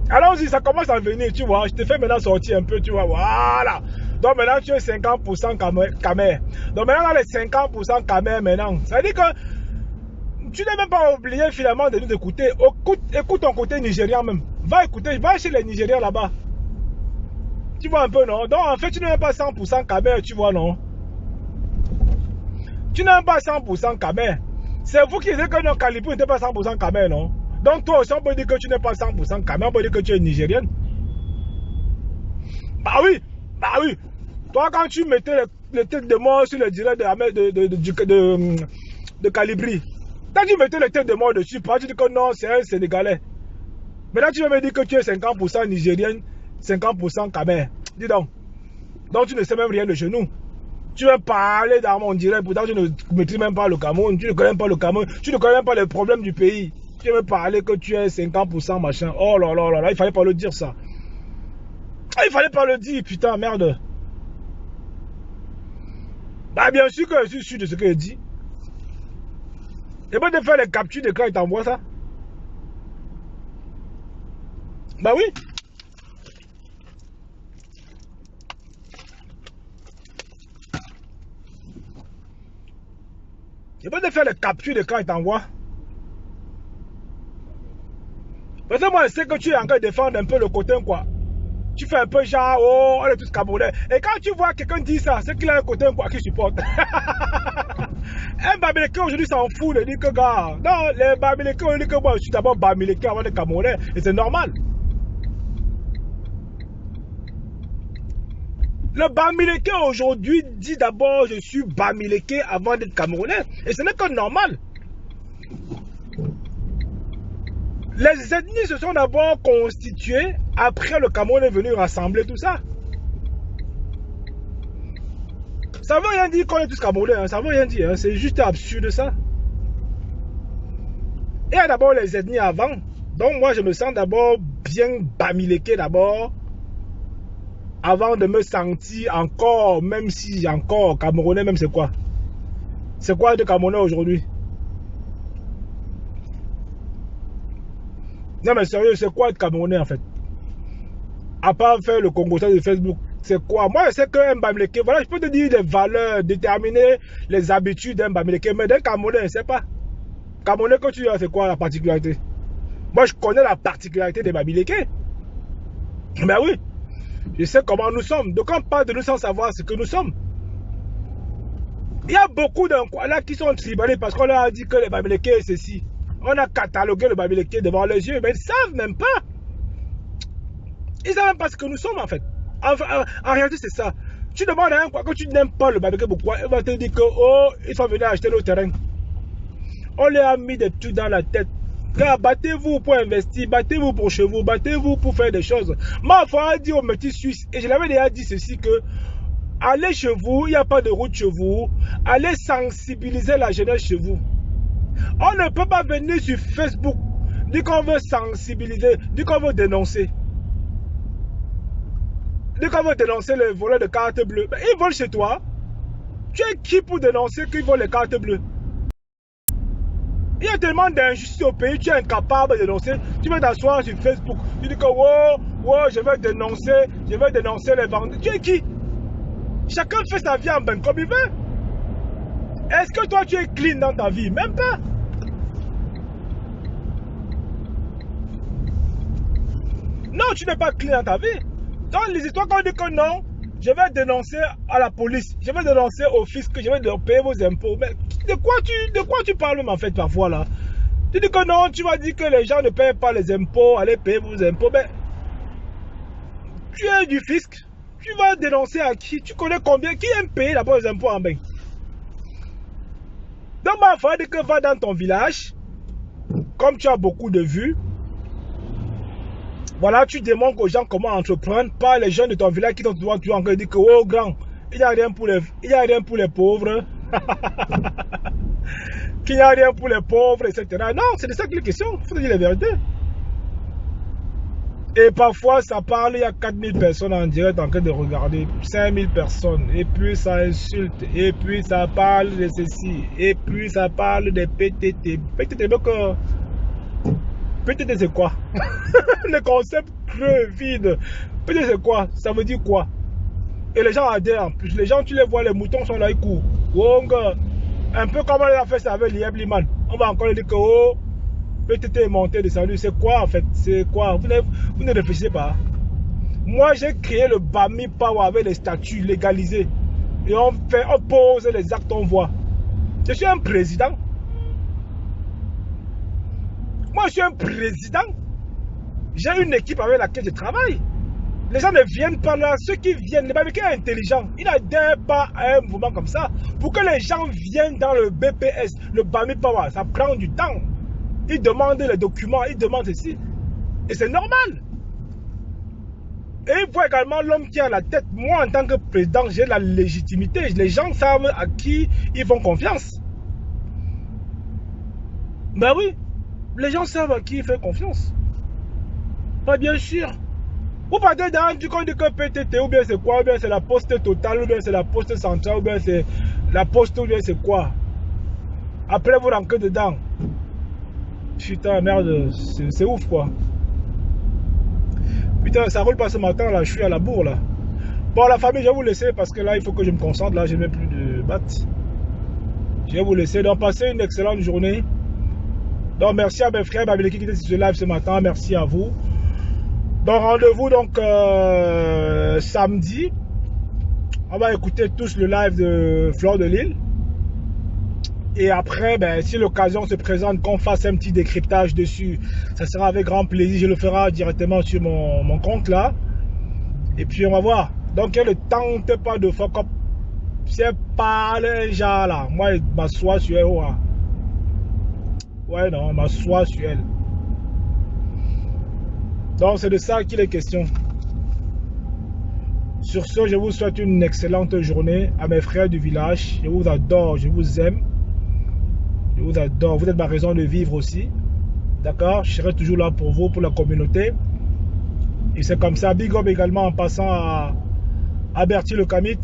B: Allons-y, ça commence à venir, tu vois. Je te fais maintenant sortir un peu, tu vois. Voilà. Donc maintenant, tu es 50% Camer. Donc maintenant, les 50% Camer, maintenant. Ça veut dire que tu n'es même pas obligé finalement de nous écouter. Écoute ton côté nigérien même. Va écouter, va chez les Nigériens là-bas. Tu vois un peu, non? Donc en fait, tu n'es même pas 100% Camer, tu vois, non? Tu n'es même pas 100% Camer. C'est vous qui dites que non, Kalipou n'était pas 100% Kamer, non? Donc toi aussi, on peut dire que tu n'es pas 100% Kamer, on peut dire que tu es nigérienne. Bah oui. Toi, quand tu mettais le tête de mort sur le direct de Calibri, quand tu mettais le tête de mort dessus, tu dis que non, c'est un Sénégalais. Maintenant, tu vas me dire que tu es 50% nigérienne, 50% Kamer. Dis donc. Donc, tu ne sais même rien de chez nous. Tu vas parler dans mon direct, pourtant tu ne maîtrises même pas le Cameroun, tu ne connais même pas le Cameroun, tu ne connais même pas les problèmes du pays. Tu vas me parler que tu es 50% machin. Oh là là là là, il fallait pas le dire ça. Il fallait pas le dire, putain, merde. Bah bien sûr que je suis sûr de ce que je dis. Et pas de faire les captures d'écran et t'envoies ça. Bah oui. Et pas de faire les captures d'écran et t'envoies. Parce que moi je sais que tu es en train de défendre un peu le côté quoi. Tu fais un peu genre, oh, on est tous Camerounais. Et quand tu vois quelqu'un dire ça, c'est qu'il a un côté quoi qui supporte. Un Bamileke aujourd'hui s'en fout de dire que gars. Non, les Bamileke, on dit que moi je suis d'abord Bamileke avant de Camerounais. Et c'est normal. Le Bamileke aujourd'hui dit d'abord je suis Bamileke avant d'être Camerounais. Et ce n'est que normal. Les ethnies se sont d'abord constituées, après le Cameroun est venu rassembler tout ça. Ça ne veut rien dire qu'on est tous Camerounais, hein. Ça ne veut rien dire, hein. C'est juste absurde ça. Il y a d'abord les ethnies avant, donc moi je me sens d'abord bien Bamileke d'abord, avant de me sentir encore, même si encore Camerounais, même c'est quoi? C'est quoi de Camerounais aujourd'hui? Non mais sérieux, c'est quoi être Camerounais en fait? À part faire le Congo de Facebook, c'est quoi? Moi je sais qu'un Bamileke, voilà, je peux te dire les valeurs, déterminer les habitudes d'un Bamileke, mais d'un Camerounais, je ne sais pas. Camerounais que tu as, c'est quoi la particularité? Moi je connais la particularité des Bamileke. Ben oui, je sais comment nous sommes. Donc on parle de nous sans savoir ce que nous sommes. Il y a beaucoup là qui sont tribalés parce qu'on leur a dit que les Bamileke c'est ceci. On a catalogué le Bamileke devant les yeux, mais ils ne savent même pas. Ils ne savent même pas ce que nous sommes en fait. En réalité, c'est ça. Tu demandes à un quoi que tu n'aimes pas le Bamileke, pourquoi? Il va te dire que, oh, ils sont venus acheter nos terrains. On leur a mis des trucs dans la tête. Car battez-vous pour investir, battez-vous pour chez vous, battez-vous pour faire des choses. Ma foi a dit aux métis suisses, et je l'avais déjà dit ceci, que allez chez vous, il n'y a pas de route chez vous, allez sensibiliser la jeunesse chez vous. On ne peut pas venir sur Facebook, dire qu'on veut sensibiliser, dire qu'on veut dénoncer. Dire qu'on veut dénoncer les voleurs de cartes bleues. Mais ils volent chez toi. Tu es qui pour dénoncer qu'ils volent les cartes bleues? Il y a tellement d'injustice au pays, tu es incapable de dénoncer. Tu vas t'asseoir sur Facebook. Tu dis que je vais dénoncer les vendeurs. Tu es qui? Chacun fait sa vie en bain comme il veut. Est-ce que toi tu es clean dans ta vie? Même pas. Non, tu n'es pas clean dans ta vie. Dans les histoires qu'on dit que non, je vais dénoncer à la police, je vais dénoncer au fisc, je vais leur payer vos impôts. Mais de quoi tu parles même en fait parfois là? Tu dis que non, tu vas dire que les gens ne payent pas les impôts, allez payer vos impôts. Mais tu es du fisc, tu vas dénoncer à qui? Tu connais combien? Qui aime payer d'abord les impôts en bain? Donc ma foi, dit que va dans ton village, comme tu as beaucoup de vues, voilà, tu demandes aux gens comment entreprendre, pas les jeunes de ton village qui sont toujours en train de dire que oh grand, il n'y a rien pour les pauvres, qu'il n'y a rien pour les pauvres, etc. Non, c'est de ça qu'il est question, il faut dire la vérité. Et parfois ça parle, il y a 4000 personnes en direct en train de regarder, 5000 personnes, et puis ça insulte, et puis ça parle de ceci, et puis ça parle de PTT. PTT, donc PTT c'est quoi? Le concept creux, vide. PTT c'est quoi? Ça veut dire quoi? Et les gens adhèrent en plus. Les gens, tu les vois, les moutons sont là, ils courent. Un peu comme on a fait ça avec Lieb Liman. On va encore dire que oh, PTT est monté, descendu. C'est quoi en fait? C'est quoi? Vous ne réfléchissez pas. Moi j'ai créé le Bami Power avec les statuts légalisés. Et on pose les actes, on voit. Je suis un président. Moi, je suis un président. J'ai une équipe avec laquelle je travaille. Les gens ne viennent pas là. Ceux qui viennent, les Bamileke est intelligent. Il n'adhère pas à un mouvement comme ça. Pour que les gens viennent dans le BPS, le Bami Power, ça prend du temps. Ils demandent les documents, ils demandent ceci. Et c'est normal. Et il faut également l'homme qui a la tête. Moi, en tant que président, j'ai la légitimité. Les gens savent à qui ils font confiance. Ben oui, les gens savent à qui ils font confiance. Pas bien sûr. Vous partez dans du code que PTT, ou bien c'est quoi, ou bien c'est la poste totale, ou bien c'est la poste centrale, ou bien c'est la poste, ou bien c'est quoi. Après vous rentrez dedans. Putain, merde, c'est ouf quoi. Putain, ça roule pas ce matin là, je suis à la bourre là. Bon, la famille, je vais vous laisser parce que là, il faut que je me concentre. Là, je n'ai plus de batte. Je vais vous laisser. Donc, passez une excellente journée. Donc, merci à mes frères Bamileke qui étaient sur ce live ce matin. Merci à vous. Donc, rendez-vous donc samedi. On va écouter tous le live de Fleur de Lille. Et après, ben, si l'occasion se présente qu'on fasse un petit décryptage dessus, ça sera avec grand plaisir. Je le ferai directement sur mon compte là. Et puis on va voir. Donc ne tente pas de fuck up. C'est pas le genre là. Moi, je m'assois sur elle. Ouais, non, je m'assois sur elle. Donc c'est de ça qu'il est question. Sur ce, je vous souhaite une excellente journée à mes frères du village. Je vous adore, je vous aime. Je vous adore, vous êtes ma raison de vivre aussi. D'accord? Je serai toujours là pour vous, pour la communauté. Et c'est comme ça, big up également en passant à Bertie le Kamit,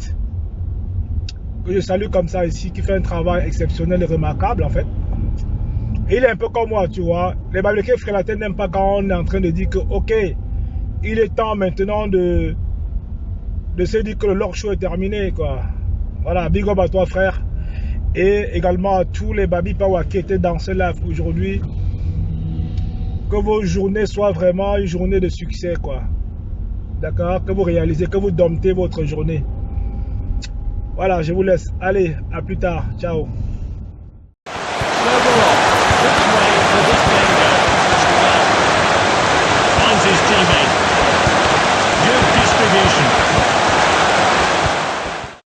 B: que je salue comme ça ici, qui fait un travail exceptionnel et remarquable en fait. Et il est un peu comme moi, tu vois. Les Bamileke Frelaten n'aiment pas quand on est en train de dire que, ok, il est temps maintenant de se dire que le Lord Show est terminé, quoi. Voilà, big up à toi frère. Et également à tous les Babi Power qui étaient dans ce live aujourd'hui. Que vos journées soient vraiment une journée de succès, quoi. D'accord? Que vous réalisez, que vous domptez votre journée. Voilà, je vous laisse. Allez, à plus tard. Ciao.